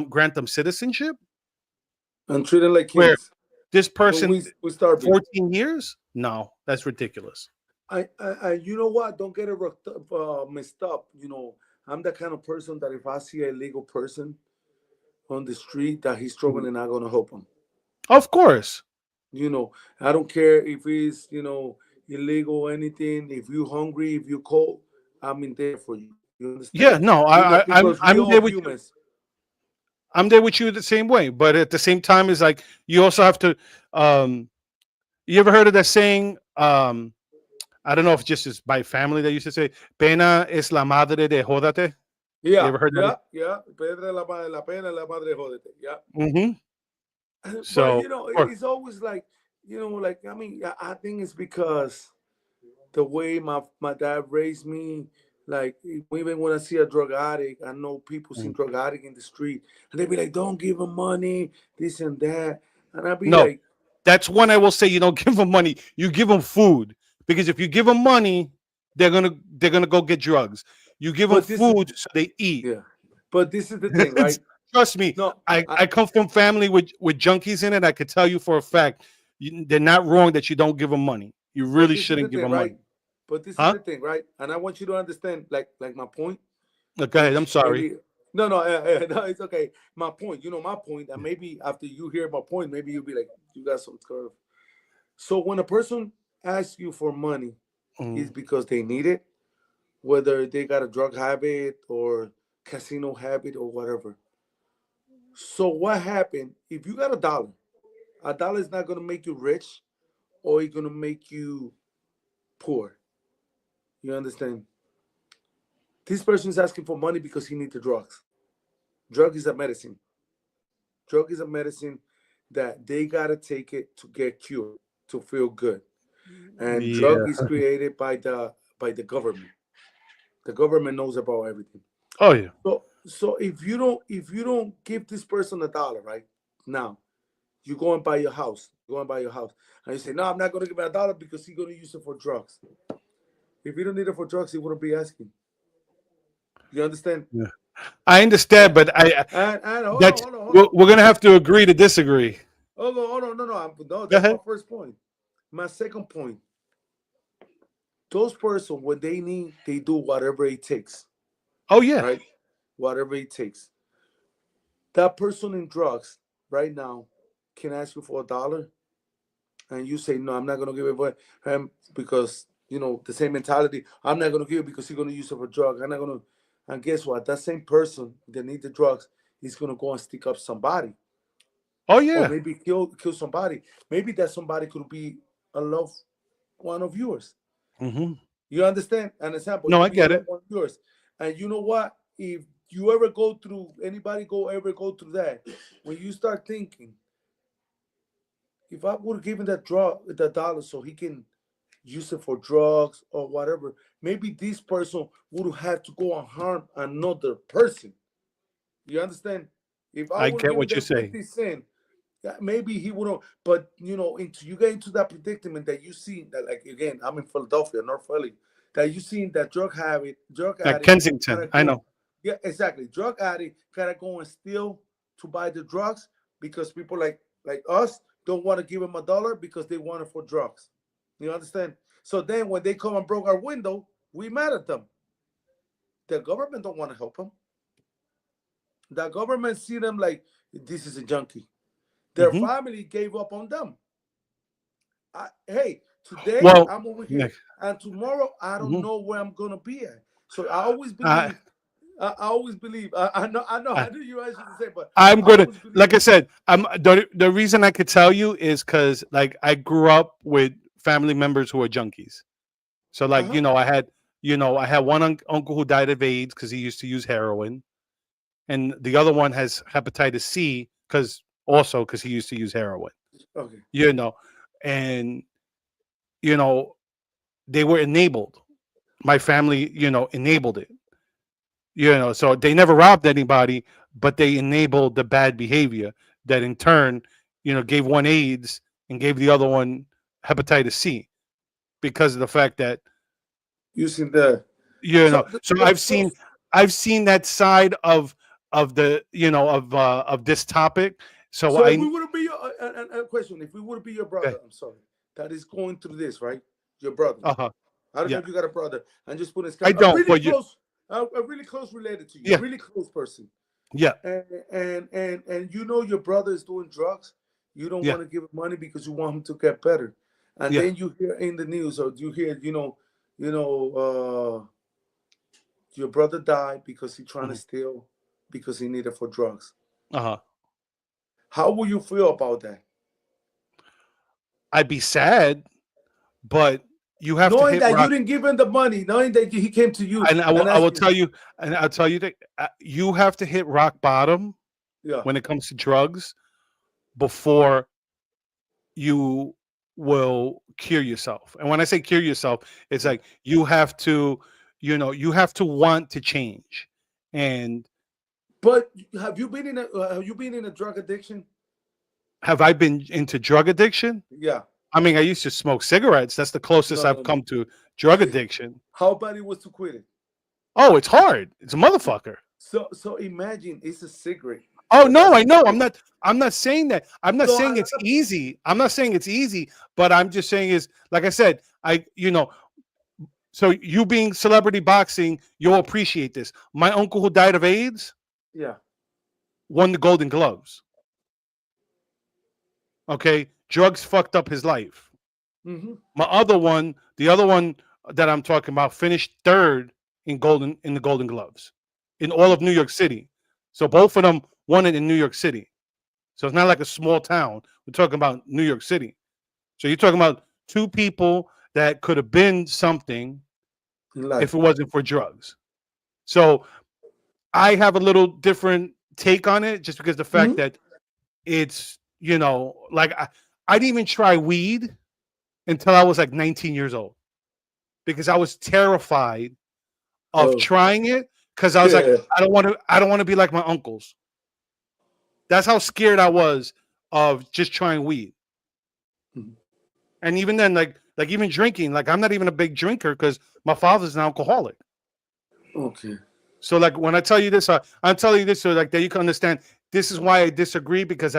Speaker 1: grant them citizenship,
Speaker 2: And treat them like
Speaker 1: where
Speaker 2: kings.
Speaker 1: this
Speaker 2: But
Speaker 1: person
Speaker 2: we start big.
Speaker 1: 14 years? No, that's ridiculous.
Speaker 2: You know what? Don't get it messed up. I'm the kind of person that if I see a legal person on the street that he's
Speaker 1: Mhm.
Speaker 2: struggling, I'm gonna help him.
Speaker 1: Of course.
Speaker 2: You know, I don't care if he's illegal or anything. If you're hungry, if you're cold, I'm in there for you. You
Speaker 1: Yeah,
Speaker 2: understand?
Speaker 1: no, I'm
Speaker 2: Because we
Speaker 1: I'm
Speaker 2: all
Speaker 1: there with you.
Speaker 2: humans.
Speaker 1: I'm there with you the same way, but at the same time, it's like you also have to. Um, you ever heard of that saying? I don't know if just is by family that used to say, "Pena es la madre de jódate." You
Speaker 2: Yeah,
Speaker 1: ever heard that?
Speaker 2: yeah, yeah. Pedra la pena, la madre jódete. Yeah.
Speaker 1: Mm-hmm.
Speaker 2: But
Speaker 1: So, or
Speaker 2: it's always like, like I mean, I think it's because the way my dad raised me, like even when I see a drug addict, I know people see
Speaker 1: mm,
Speaker 2: drug addict in the street, and they be like, "Don't give him money, this and that," and I be
Speaker 1: no,
Speaker 2: like,
Speaker 1: that's one I will say. You don't give them money. You give them food because if you give them money, they're gonna go get drugs. You give them
Speaker 2: "But this is
Speaker 1: food so they eat.
Speaker 2: yeah, but this is the thing, right?
Speaker 1: Trust me,
Speaker 2: No,
Speaker 1: I come from family with junkies in it. I could tell you for a fact, they're not wrong that you don't give them money. You
Speaker 2: but
Speaker 1: really
Speaker 2: this is the
Speaker 1: shouldn't give
Speaker 2: thing,
Speaker 1: them
Speaker 2: right?
Speaker 1: money,
Speaker 2: But this is
Speaker 1: huh?
Speaker 2: the thing, right? And I want you to understand, like my point,
Speaker 1: Go ahead. I'm
Speaker 2: which
Speaker 1: sorry.
Speaker 2: maybe no, no, it's okay. My point, my point, and maybe after you hear my point, maybe you'll be like, you got some curve. So when a person asks you for money, is
Speaker 1: Mm,
Speaker 2: because they need it, whether they got a drug habit or casino habit or whatever. So what happened? If you got a dollar is not gonna make you rich or it's gonna make you poor. You understand? This person is asking for money because he needs the drugs. Drug is a medicine. Drug is a medicine that they gotta take it to get cured, to feel good. And drug
Speaker 1: Yeah.
Speaker 2: is created by the government. The government knows about everything.
Speaker 1: Oh yeah.
Speaker 2: So if you don't give this person a dollar right now, you go and buy your house. You go and buy your house, and you say, "No, I'm not going to give him a dollar because he's going to use it for drugs." If you don't need it for drugs, he wouldn't be asking. You understand?
Speaker 1: Yeah. I understand,
Speaker 2: And
Speaker 1: but
Speaker 2: and
Speaker 1: that's
Speaker 2: hold on,
Speaker 1: we're gonna have to agree to disagree.
Speaker 2: hold on. No, no.
Speaker 1: Go
Speaker 2: That's my
Speaker 1: ahead.
Speaker 2: first point. My second point: those person when they need, they do whatever it takes.
Speaker 1: Oh yeah.
Speaker 2: Right? Whatever it takes. That person in drugs right now can ask you for a dollar, and you say, "No, I'm not gonna give it for him because the same mentality. I'm not gonna give it because he's gonna use it for drugs. I'm not gonna." And guess what? That same person that need the drugs is gonna go and stick up somebody,
Speaker 1: Oh
Speaker 2: or
Speaker 1: yeah.
Speaker 2: maybe kill somebody. Maybe that somebody could be a loved one of yours.
Speaker 1: Hmm.
Speaker 2: You understand? An example, it
Speaker 1: No,
Speaker 2: could
Speaker 1: I
Speaker 2: be a
Speaker 1: get
Speaker 2: loved
Speaker 1: it.
Speaker 2: one of yours. And you know what? If you ever go through anybody go ever go through that, when you start thinking, if I would have given that the dollar so he can use it for drugs or whatever, maybe this person would have to go and harm another person. You understand? If I
Speaker 1: I
Speaker 2: would have
Speaker 1: get
Speaker 2: given
Speaker 1: what you're
Speaker 2: them
Speaker 1: saying.
Speaker 2: 50 cents, yeah, maybe he wouldn't. But into you get into that predicament that you see that, like, again, I'm in Philadelphia, North Philly, that you see that drug
Speaker 1: At
Speaker 2: addict
Speaker 1: Kensington,
Speaker 2: gotta
Speaker 1: I
Speaker 2: go.
Speaker 1: know.
Speaker 2: Yeah, exactly. Drug addict gotta go and steal to buy the drugs because people like us don't want to give them a dollar because they want it for drugs. You understand? So then when they come and broke our window, we mad at them. The government don't want to help them. The government see them like this is a junkie. Their
Speaker 1: Hmm.
Speaker 2: family gave up on them. Hey, today
Speaker 1: Well,
Speaker 2: I'm over
Speaker 1: yeah.
Speaker 2: here, and tomorrow I don't
Speaker 1: Mhm.
Speaker 2: know where I'm gonna be at. So I always
Speaker 1: I,
Speaker 2: believe. I always believe. I
Speaker 1: I
Speaker 2: knew you answered the same, but
Speaker 1: I'm
Speaker 2: I
Speaker 1: gonna,
Speaker 2: always believe.
Speaker 1: like I said, the reason I could tell you is because like I grew up with family members who are junkies. So
Speaker 2: Uh
Speaker 1: like
Speaker 2: huh.
Speaker 1: I had one uncle who died of AIDS because he used to use heroin, and the other one has hepatitis C because he used to use heroin.
Speaker 2: Okay.
Speaker 1: You know, and you know they were enabled. My family, enabled it. So they never robbed anybody, but they enabled the bad behavior that in turn, gave one AIDS and gave the other one hepatitis C because of the fact that
Speaker 2: Using the
Speaker 1: you know.
Speaker 2: so the,
Speaker 1: So
Speaker 2: so so
Speaker 1: I've seen that side of the of this topic. So
Speaker 2: so if
Speaker 1: I
Speaker 2: we would be a question, if we would be your brother, I'm sorry, that is going through this, right? Your brother.
Speaker 1: uh-huh.
Speaker 2: I don't know
Speaker 1: Yeah,
Speaker 2: if you got a brother, and just put his
Speaker 1: I
Speaker 2: count.
Speaker 1: don't, but you
Speaker 2: A really close related to you,
Speaker 1: yeah,
Speaker 2: really close person.
Speaker 1: yeah,
Speaker 2: And your brother is doing drugs, you don't
Speaker 1: yeah,
Speaker 2: want to give him money because you want him to get better, and
Speaker 1: yeah.
Speaker 2: then you hear in the news or you hear your brother died because he trying to
Speaker 1: Mhm.
Speaker 2: steal because he needed for drugs.
Speaker 1: Uh-huh.
Speaker 2: How will you feel about that,
Speaker 1: I'd be sad, but you have to
Speaker 2: knowing
Speaker 1: hit
Speaker 2: that you
Speaker 1: rock.
Speaker 2: didn't give him the money, knowing that he came to you
Speaker 1: And
Speaker 2: and
Speaker 1: I
Speaker 2: asked
Speaker 1: will
Speaker 2: you?
Speaker 1: tell you, and I'll tell you that you have to hit rock bottom
Speaker 2: Yeah.
Speaker 1: when it comes to drugs before you will cure yourself. And when I say cure yourself, it's
Speaker 2: Yeah.
Speaker 1: like you have to want to change. And
Speaker 2: But have you been in a drug addiction?
Speaker 1: have I been into drug addiction?
Speaker 2: Yeah.
Speaker 1: I mean, I used to smoke cigarettes. That's the closest
Speaker 2: No,
Speaker 1: I've
Speaker 2: no, no.
Speaker 1: come to drug addiction.
Speaker 2: How bad it was to quit it?
Speaker 1: Oh, it's hard. It's a motherfucker.
Speaker 2: So imagine it's a cigarette.
Speaker 1: Oh no,
Speaker 2: That's
Speaker 1: I know. I'm not saying that. I'm not
Speaker 2: so a
Speaker 1: saying
Speaker 2: lot
Speaker 1: it's
Speaker 2: of
Speaker 1: easy. I'm not saying it's easy, but I'm just saying is like I said, so you being celebrity boxing, you'll appreciate this. My uncle who died of AIDS
Speaker 2: yeah.
Speaker 1: won the Golden Gloves. Okay? Drugs fucked up his life.
Speaker 2: Hmm.
Speaker 1: The other one that I'm talking about finished third in the Golden Gloves in all of New York City. So both of them won it in New York City. So it's not like a small town. We're talking about New York City. So you're talking about two people that could have been something
Speaker 2: in
Speaker 1: if
Speaker 2: life.
Speaker 1: it wasn't for drugs. So I have a little different take on it just because the fact
Speaker 2: Mhm.
Speaker 1: that it's, like I didn't even try weed until I was like 19 years old because I was terrified of
Speaker 2: Oh,
Speaker 1: trying it because I was like,
Speaker 2: yeah.
Speaker 1: I don't want to be like my uncles. That's how scared I was of just trying weed.
Speaker 2: Mhm.
Speaker 1: And even then, like even drinking, like I'm not even a big drinker because my father's an alcoholic.
Speaker 2: Okay.
Speaker 1: So like when I tell you this, I'm telling you this so like that you can understand. This is why I disagree because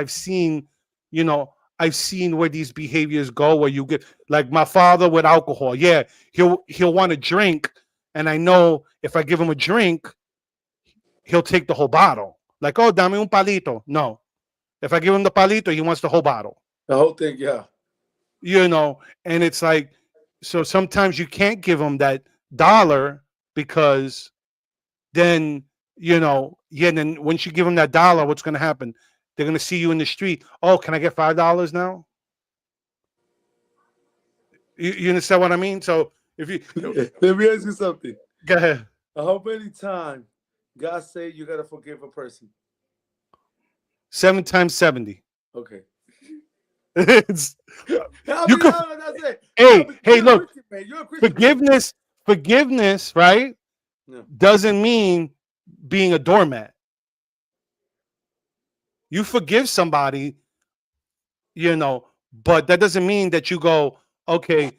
Speaker 1: you know, I've seen where these behaviors go. Where you get like my father with alcohol. Yeah, he'll want to drink, and I know if I give him a drink, he'll take the whole bottle. Like, oh, dame un palito. No, if I give him the palito, he wants the whole bottle.
Speaker 2: The whole thing, yeah.
Speaker 1: And it's like, so sometimes you can't give them that dollar because then, yeah, then once you give them that dollar, what's going to happen? They're going to see you in the street. Oh, can I get $5 now? You understand what I mean? So if you
Speaker 2: Let me ask you something.
Speaker 1: go ahead,
Speaker 2: How many times God say you gotta forgive a person?
Speaker 1: 7 times 70.
Speaker 2: Okay.
Speaker 1: It's,
Speaker 2: How
Speaker 1: you
Speaker 2: many
Speaker 1: could,
Speaker 2: times that's it? Yeah,
Speaker 1: hey,
Speaker 2: because
Speaker 1: hey,
Speaker 2: you're a
Speaker 1: look,
Speaker 2: Christian man. You're a Christian man.
Speaker 1: forgiveness, right?
Speaker 2: Yeah.
Speaker 1: Doesn't mean being a doormat. You forgive somebody, but that doesn't mean that you go, okay,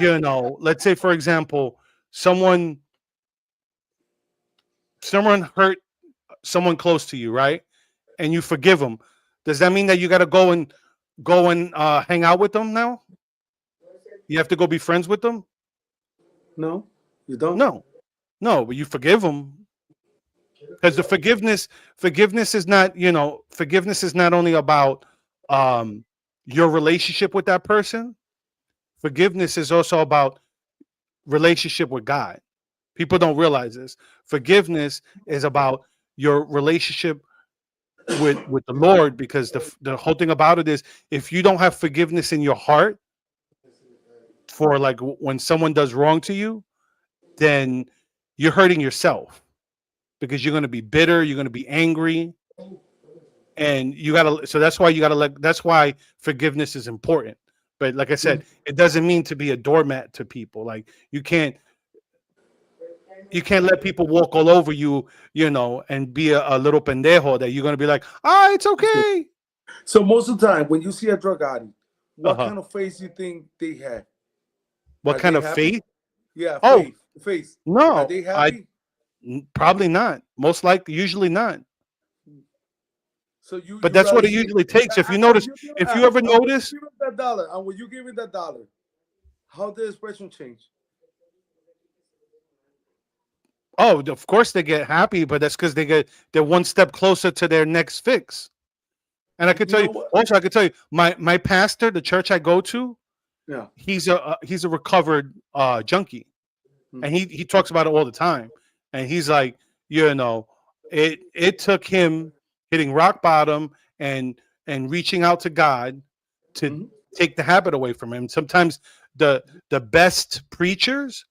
Speaker 1: let's say for example, someone someone hurt someone close to you, right? And you forgive them. Does that mean that you got to go and hang out with them now? You have to go be friends with them?
Speaker 2: No, you don't.
Speaker 1: No, no, but you forgive them because the forgiveness is not, forgiveness is not only about um your relationship with that person. Forgiveness is also about relationship with God. People don't realize this. Forgiveness is about your relationship with the Lord, because the whole thing about it is if you don't have forgiveness in your heart for like when someone does wrong to you, then you're hurting yourself because you're going to be bitter, you're going to be angry, and you got to so that's why you got to that's why forgiveness is important. But like I said, it doesn't mean to be a doormat to people. Like you can't let people walk all over you, and be a little pendejo that you're going to be like, it's okay.
Speaker 2: So most of the time, when you see a drug addict, what
Speaker 1: Uh-huh.
Speaker 2: kind of face you think they have?
Speaker 1: What
Speaker 2: Are they
Speaker 1: kind of
Speaker 2: happy?
Speaker 1: faith?
Speaker 2: Yeah,
Speaker 1: Oh,
Speaker 2: face. Are
Speaker 1: no,
Speaker 2: they happy?
Speaker 1: probably not. Most likely, usually not.
Speaker 2: So you
Speaker 1: But
Speaker 2: you
Speaker 1: that's what
Speaker 2: rather
Speaker 1: it
Speaker 2: see,
Speaker 1: usually takes. If you notice, if you ever
Speaker 2: and when you
Speaker 1: notice,
Speaker 2: give him that dollar, and when you give him that dollar, how the expression change?
Speaker 1: oh, of course they get happy, but that's because they're one step closer to their next fix. And I could
Speaker 2: You
Speaker 1: tell you
Speaker 2: know what?
Speaker 1: also, I could tell you, my pastor, the church I go to,
Speaker 2: Yeah.
Speaker 1: he's a recovered junkie,
Speaker 2: Mm.
Speaker 1: and he talks about it all the time. And he's like, you know, it took him hitting rock bottom and reaching out to God to
Speaker 2: Mhm.
Speaker 1: take the habit away from him. Sometimes the best preachers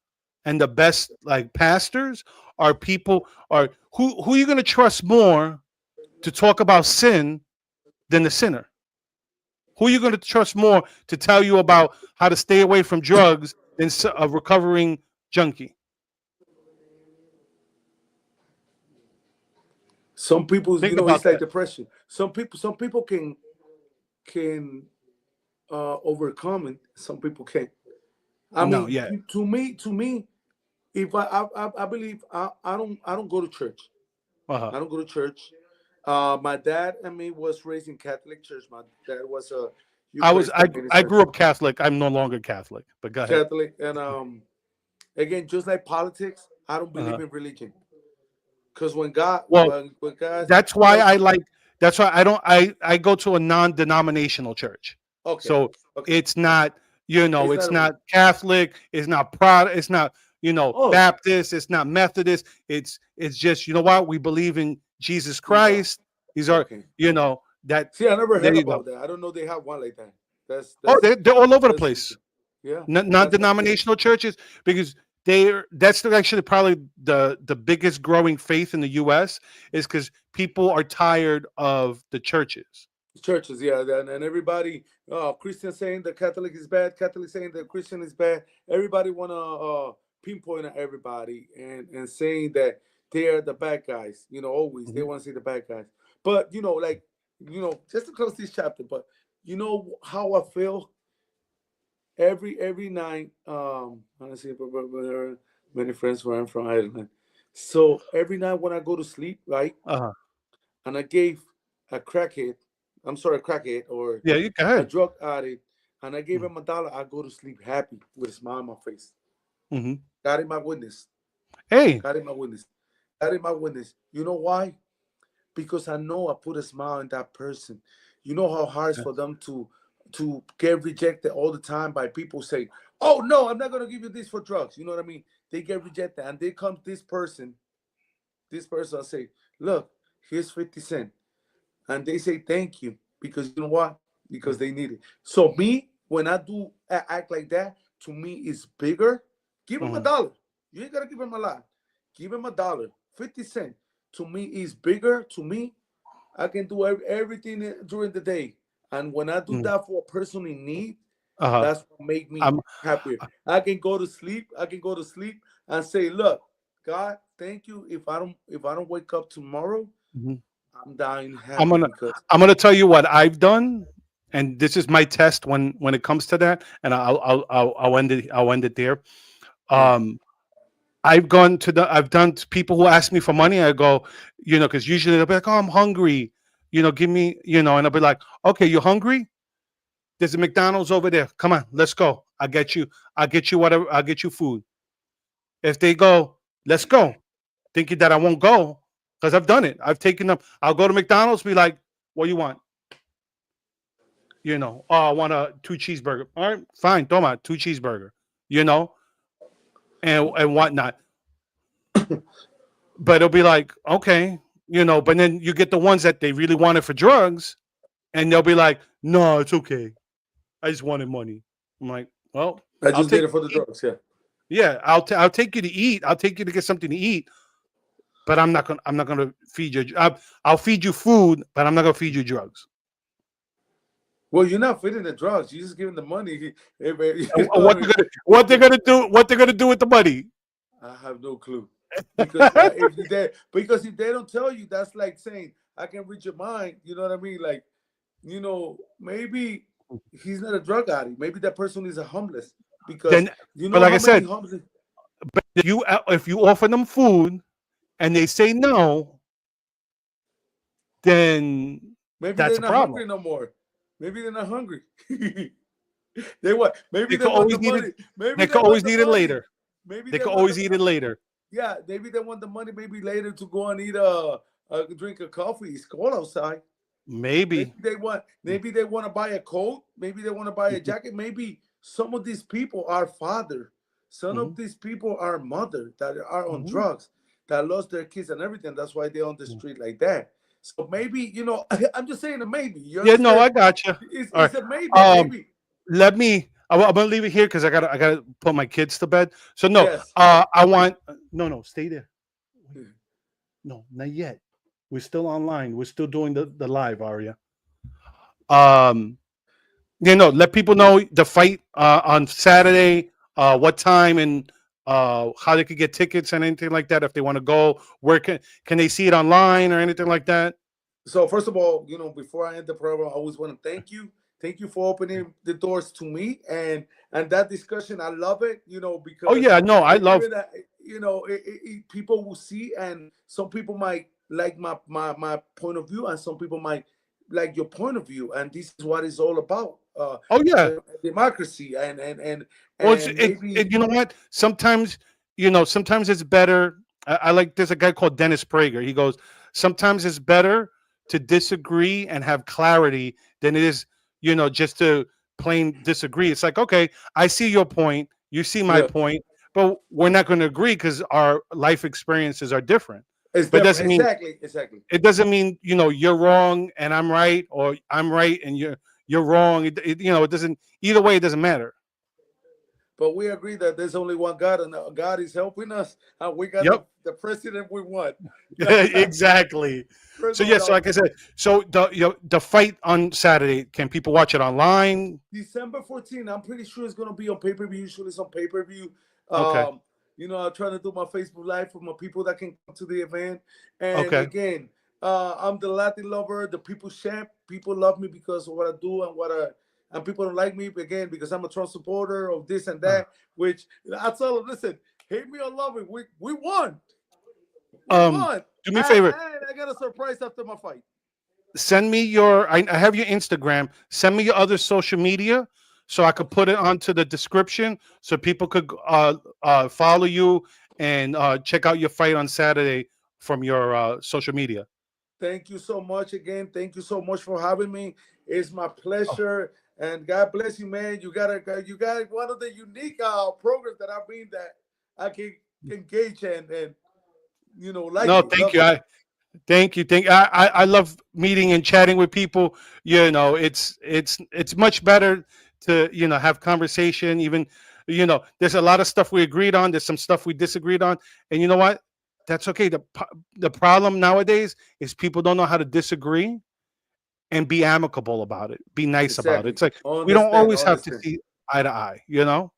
Speaker 1: and the best like pastors are people are who are you going to trust more to talk about sin than the sinner? Who are you going to trust more to tell you about how to stay away from drugs than a recovering junkie?
Speaker 2: Some people,
Speaker 1: Think
Speaker 2: it's
Speaker 1: about
Speaker 2: like
Speaker 1: that.
Speaker 2: depression. Some people can overcome it. Some people can't. I
Speaker 1: No,
Speaker 2: mean,
Speaker 1: yeah.
Speaker 2: to me, if I believe I don't go to church.
Speaker 1: Uh-huh.
Speaker 2: I don't go to church. My dad and me was raised in Catholic church. My dad was a
Speaker 1: I was
Speaker 2: Eucharist
Speaker 1: I I
Speaker 2: minister,
Speaker 1: grew up Catholic. I'm no longer Catholic, but go ahead.
Speaker 2: Catholic, and again, just like politics, I don't believe
Speaker 1: Uh-huh.
Speaker 2: in religion. Because when God,
Speaker 1: Well,
Speaker 2: when God
Speaker 1: that's why
Speaker 2: tells
Speaker 1: I
Speaker 2: you,
Speaker 1: like that's why I don't I go to a non-denominational church.
Speaker 2: okay,
Speaker 1: So
Speaker 2: okay,
Speaker 1: it's not,
Speaker 2: it's
Speaker 1: it's
Speaker 2: not.
Speaker 1: not Catholic, it's not Protestant, it's not,
Speaker 2: Oh,
Speaker 1: Baptist, it's not Methodist. It's just, what, we believe in Jesus
Speaker 2: Jesus.
Speaker 1: Christ. These are,
Speaker 2: Okay.
Speaker 1: that.
Speaker 2: See, I never
Speaker 1: There
Speaker 2: heard
Speaker 1: you go.
Speaker 2: about that. I don't know they have one like that. That's
Speaker 1: Oh,
Speaker 2: that's
Speaker 1: they're all over the
Speaker 2: that's
Speaker 1: place.
Speaker 2: something. Yeah, that's something.
Speaker 1: Non-denominational churches, because actually probably the biggest growing faith in the U.S. is because people are tired of the churches.
Speaker 2: Churches, yeah, and everybody, Christian saying the Catholic is bad, Catholic saying the Christian is bad. Everybody wanna pinpoint at everybody and saying that they're the bad guys. Always they
Speaker 1: Mhm.
Speaker 2: want to see the bad guys. But like just to close this chapter. But you know how I feel every night. Honestly, many friends where I'm from Ireland. So every night when I go to sleep, right,
Speaker 1: Uh-huh.
Speaker 2: and I gave a crackhead, I'm sorry, a crackhead or
Speaker 1: Yeah, you go
Speaker 2: a
Speaker 1: ahead.
Speaker 2: drug addict, and I gave him $1, I go to sleep happy with a smile on my face.
Speaker 1: Mm-hmm.
Speaker 2: God in my witness.
Speaker 1: Hey.
Speaker 2: God in my witness. God in my witness. You know why? Because I know I put a smile in that person. You know how hard it's for them to get rejected all the time by people saying, "Oh no, I'm not gonna give you this for drugs." You know what I mean? They get rejected, and they come this person. This person say, "Look, here's 50 cents." And they say thank you because you know what? Because they need it. So me, when I do act like that, to me is bigger. Give him a
Speaker 1: Mm-hmm.
Speaker 2: dollar. You ain't gotta give him a lot. Give him a dollar, 50 cents. To me is bigger. To me, I can do everything during the day. And when I do
Speaker 1: Mm-hmm.
Speaker 2: that for a person in need,
Speaker 1: Uh-huh.
Speaker 2: that's what make me
Speaker 1: I'm.
Speaker 2: happier. I can go to sleep. I can go to sleep and say, "Look, God, thank you. If I don't wake up tomorrow,
Speaker 1: Mhm.
Speaker 2: I'm dying
Speaker 1: I'm
Speaker 2: happy
Speaker 1: gonna
Speaker 2: because
Speaker 1: I'm gonna tell you what I've done, and this is my test when it comes to that, and I'll end it there.
Speaker 2: yeah,
Speaker 1: Um, I've done to people who ask me for money. I go, because usually they'll be like, "Oh, I'm hungry. Give me, and I'll be like, "Okay, you hungry? There's a McDonald's over there. Come on, let's go. I'll get you whatever. I'll get you food." If they go, "Let's go," thinking that I won't go, because I've done it. I've taken them. I'll go to McDonald's, be like, "What do you want?" "Oh, I want a two cheeseburger." All right, fine, toma, two cheeseburger. You know, and whatnot. But it'll be like, okay, but then you get the ones that they really want it for drugs, and they'll be like, "No, it's okay. I just wanted money." I'm like, well,
Speaker 2: I
Speaker 1: I'll
Speaker 2: just did
Speaker 1: take
Speaker 2: it for the
Speaker 1: you to eat.
Speaker 2: drugs. Yeah.
Speaker 1: Yeah, I'll take you to eat. I'll take you to get something to eat, but I'm not gonna feed you. I'll feed you food, but I'm not gonna feed you drugs.
Speaker 2: Well, you're not feeding the drugs. You're just giving the money. Hey, man,
Speaker 1: What they're gonna what they're gonna do? What they're gonna do with the money?
Speaker 2: I have no clue. Because if they don't tell you, that's like saying I can read your mind. You know what I mean? Like, maybe he's not a drug addict. Maybe that person is a homeless. Because
Speaker 1: Then,
Speaker 2: you
Speaker 1: but
Speaker 2: know
Speaker 1: like I
Speaker 2: how many
Speaker 1: said,
Speaker 2: homeless.
Speaker 1: if you offer them food and they say no, then
Speaker 2: Maybe
Speaker 1: that's
Speaker 2: they're
Speaker 1: a
Speaker 2: not
Speaker 1: problem.
Speaker 2: hungry no more. Maybe they're not hungry. They want. Maybe
Speaker 1: They
Speaker 2: they
Speaker 1: could
Speaker 2: want
Speaker 1: always
Speaker 2: the
Speaker 1: eat it.
Speaker 2: money. Maybe
Speaker 1: They
Speaker 2: they
Speaker 1: could
Speaker 2: want
Speaker 1: always
Speaker 2: the
Speaker 1: eat it
Speaker 2: money.
Speaker 1: later.
Speaker 2: Maybe
Speaker 1: They
Speaker 2: they
Speaker 1: could
Speaker 2: want the
Speaker 1: always eat it
Speaker 2: money.
Speaker 1: later.
Speaker 2: Yeah, maybe they want the money. Maybe later to go and eat drink a coffee. It's cold outside. Maybe
Speaker 1: Maybe.
Speaker 2: they want. Maybe they want to buy a coat. Maybe they want to buy a
Speaker 1: Mhm,
Speaker 2: jacket. Maybe some of these people are father. Some of
Speaker 1: mhm,
Speaker 2: these people are mother that are on
Speaker 1: mhm,
Speaker 2: drugs, that lost their kids and everything. That's why they're on the
Speaker 1: mhm.
Speaker 2: street like that. So maybe I'm just saying a maybe. You
Speaker 1: Yeah, no,
Speaker 2: understand?
Speaker 1: I got you.
Speaker 2: It's
Speaker 1: All
Speaker 2: it's
Speaker 1: right.
Speaker 2: a maybe.
Speaker 1: Um,
Speaker 2: Maybe
Speaker 1: Let me. I'm gonna leave it here because I gotta put my kids to bed. So no.
Speaker 2: yes.
Speaker 1: I want. No, stay there. Wait, no, not yet. We're still online. We're still doing the live, Aria. Um, let people know the fight on Saturday, what time, and how they could get tickets and anything like that if they want to go. Where can they see it online or anything like that?
Speaker 2: So first of all, before I end the program, I always want to thank you. Thank you for opening the doors to me and that discussion. I love it,
Speaker 1: Oh
Speaker 2: because
Speaker 1: yeah, no, I
Speaker 2: it
Speaker 1: love.
Speaker 2: given that people will see, and some people might like my point of view, and some people might like your point of view, and this is what it's all about.
Speaker 1: Oh yeah.
Speaker 2: Democracy and
Speaker 1: Well,
Speaker 2: maybe
Speaker 1: you know what? Sometimes it's better. I like. There's a guy called Dennis Prager. He goes, sometimes it's better to disagree and have clarity than it is, just to plain disagree. It's like, okay, I see your point. You see my
Speaker 2: yeah.
Speaker 1: point, but we're not going to agree because our life experiences are different.
Speaker 2: It's
Speaker 1: But it
Speaker 2: different.
Speaker 1: doesn't mean
Speaker 2: Exactly. Exactly.
Speaker 1: it doesn't mean you're wrong and I'm right, or I'm right and you're wrong. It doesn't. Either way, it doesn't matter.
Speaker 2: But we agree that there's only one God, and God is helping us, and we got
Speaker 1: Yep.
Speaker 2: the president we want.
Speaker 1: Exactly.
Speaker 2: First
Speaker 1: So
Speaker 2: of all,
Speaker 1: yeah, so like I said, so the fight on Saturday, can people watch it online?
Speaker 2: December 14th, I'm pretty sure it's gonna be on pay-per-view. Usually it's on pay-per-view.
Speaker 1: Okay.
Speaker 2: Um, I'm trying to do my Facebook Live for my people that can come to the event. And
Speaker 1: Okay.
Speaker 2: again, I'm the Latin lover, the people champ. People love me because of what I do and and people don't like me again because I'm a Trump supporter of this and
Speaker 1: Uh,
Speaker 2: that. Which I tell them, listen, hate me or love me, we won. We
Speaker 1: um,
Speaker 2: won.
Speaker 1: do me a favor.
Speaker 2: I got a surprise after my fight.
Speaker 1: Send me your. I have your Instagram. Send me your other social media so I could put it onto the description so people could follow you and check out your fight on Saturday from your social media.
Speaker 2: Thank you so much again. Thank you so much for having me. It's my
Speaker 1: Oh,
Speaker 2: pleasure. And God bless you, man. You got one of the unique programs that I've been that I can engage and like
Speaker 1: no,
Speaker 2: it,
Speaker 1: thank
Speaker 2: love
Speaker 1: you.
Speaker 2: it.
Speaker 1: Thank you. I love meeting and chatting with people. It's much better to have conversation. Even there's a lot of stuff we agreed on. There's some stuff we disagreed on, and you know what? That's okay. The problem nowadays is people don't know how to disagree and be amicable about it. Be nice about it.
Speaker 2: Exactly.
Speaker 1: It's like we don't
Speaker 2: Understand.
Speaker 1: always have to
Speaker 2: Understand.
Speaker 1: see eye to eye. I don't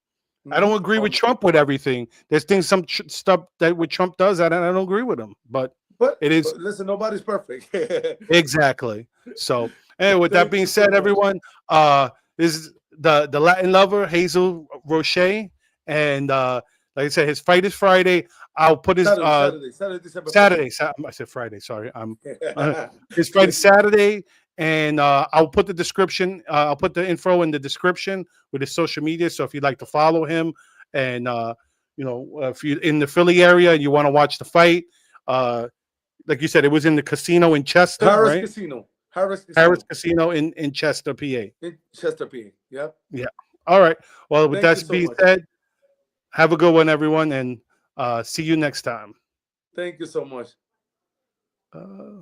Speaker 2: Mm-hmm.
Speaker 1: agree with Trump with everything. There's things stuff that what Trump does that I don't agree with him, but it is.
Speaker 2: But listen, nobody's perfect.
Speaker 1: Exactly. So, and with that
Speaker 2: Thank
Speaker 1: being
Speaker 2: you so
Speaker 1: said,
Speaker 2: much.
Speaker 1: everyone, this is the Latin lover Hazel Roche, and like I said, his fight is Friday. I'll put his
Speaker 2: Saturday, December
Speaker 1: Saturday.
Speaker 2: 14th.
Speaker 1: I said Friday. Sorry, I'm his fight is Saturday, and I'll put the description. I'll put the info in the description with his social media. So if you'd like to follow him, and if you're in the Philly area and you want to watch the fight, like you said, it was in the casino in Chester,
Speaker 2: Harris
Speaker 1: right?
Speaker 2: Casino. Harris
Speaker 1: Harris
Speaker 2: Casino
Speaker 1: Casino in Chester, PA.
Speaker 2: in Chester, PA. Yeah.
Speaker 1: Yeah. All right. Well, with
Speaker 2: Thank you
Speaker 1: that
Speaker 2: so
Speaker 1: being
Speaker 2: much.
Speaker 1: said, have a good one, everyone, and see you next time.
Speaker 2: Thank you so much.
Speaker 1: Uh,